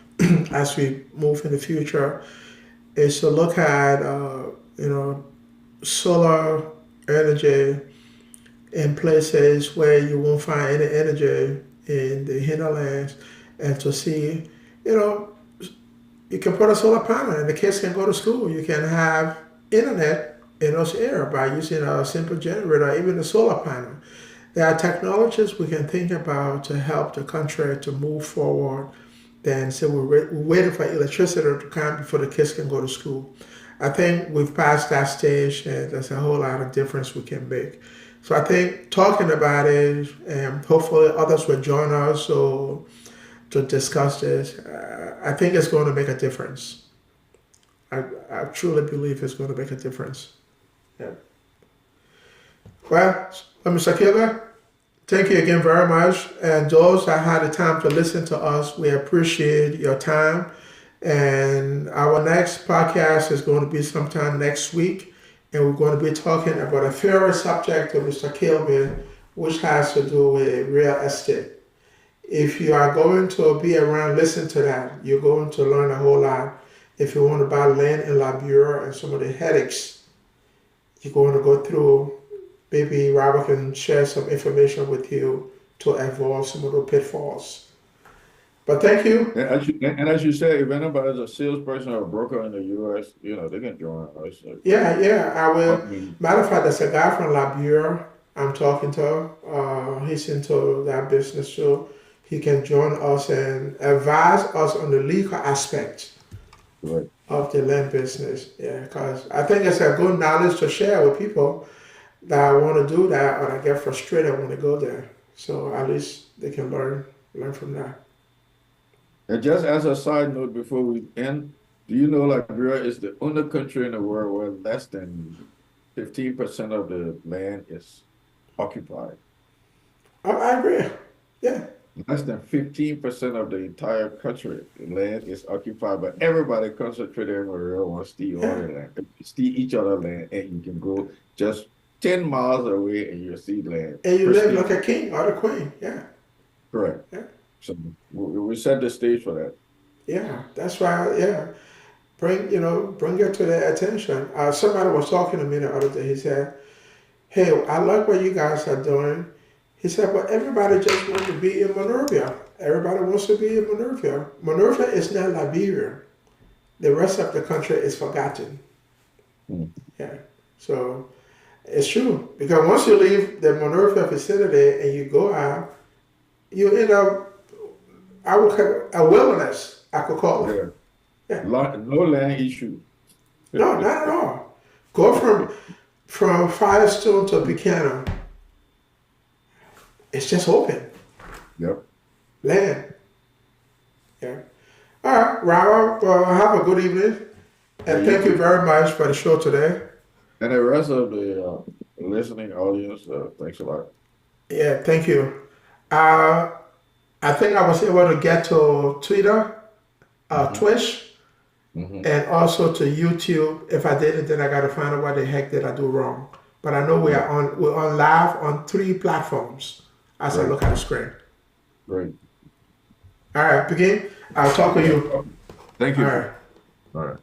as we move in the future is to look at, solar energy in places where you won't find any energy in the hinterlands and to see, you know, you can put a solar panel and the kids can go to school. You can have internet in those areas by using a simple generator, even a solar panel. There are technologies we can think about to help the country to move forward. Then say we're waiting for electricity to come before the kids can go to school. I think we've passed that stage, and there's a whole lot of difference we can make. So I think talking about it, and hopefully others will join us so to discuss this. I think it's going to make a difference. I truly believe it's going to make a difference. Yeah. Well, Mr. Kilger, thank you again very much. And those that had the time to listen to us, we appreciate your time. And our next podcast is going to be sometime next week. And we're going to be talking about a favorite subject of Mr. Kilby, which has to do with real estate. If you are going to be around, listen to that. You're going to learn a whole lot. If you want to buy land in Liberia and some of the headaches you're going to go through, maybe Robert can share some information with you to avoid some of the pitfalls. But thank you. And as you say, if anybody's a salesperson or a broker in the US, they can join us. Yeah, yeah, I will. Help me. Matter of fact, there's a guy from Liberia I'm talking to. He's into that business, so he can join us and advise us on the legal aspect Right. of the land business. Yeah, because I think it's a good knowledge to share with people that want to do that or that get frustrated when they go there. So at least they can learn from that. And just as a side note before we end, do you know Liberia is the only country in the world where less than 15% of the land is occupied? I agree. Yeah, Less than 15% of the entire country land is occupied, but everybody concentrated in Maria wants to steal all yeah. the land, steal each other land, and you can go just 10 miles away and you'll see land. And you live like Pristine. a king or a queen. Yeah, Correct. yeah, So we set the stage for that. yeah. That's why. Yeah, bring it to their attention. Somebody was talking to me the other day. He said, "Hey, I like what you guys are doing." He said, "But everybody just wants to be in Monrovia. Everybody wants to be in Monrovia. Monrovia is not Liberia. The rest of the country is forgotten." Mm. Yeah. So it's true because once you leave the Monrovia facility and you go out, you end up I would call a wilderness. I could call it. Yeah. Yeah. No land issue. No, not at all. Go from Firestone to Buchanan. It's just open Yep. land. Yeah. All right, Robert. Well, have a good evening, Yeah, and you thank you too. very much for the show today. And the rest of the listening audience, thanks a lot. Yeah, thank you. Uh, I think I was able to get to Twitter, Hmm. Twitch, Hmm. and also to YouTube. If I didn't, then I gotta find out what the heck did I do wrong. But I know Yeah. we're on live on three platforms as I Great. look at the screen. Great. All right, begin. I'll talk to Yeah. you. Okay. Thank All you, right. too. All right.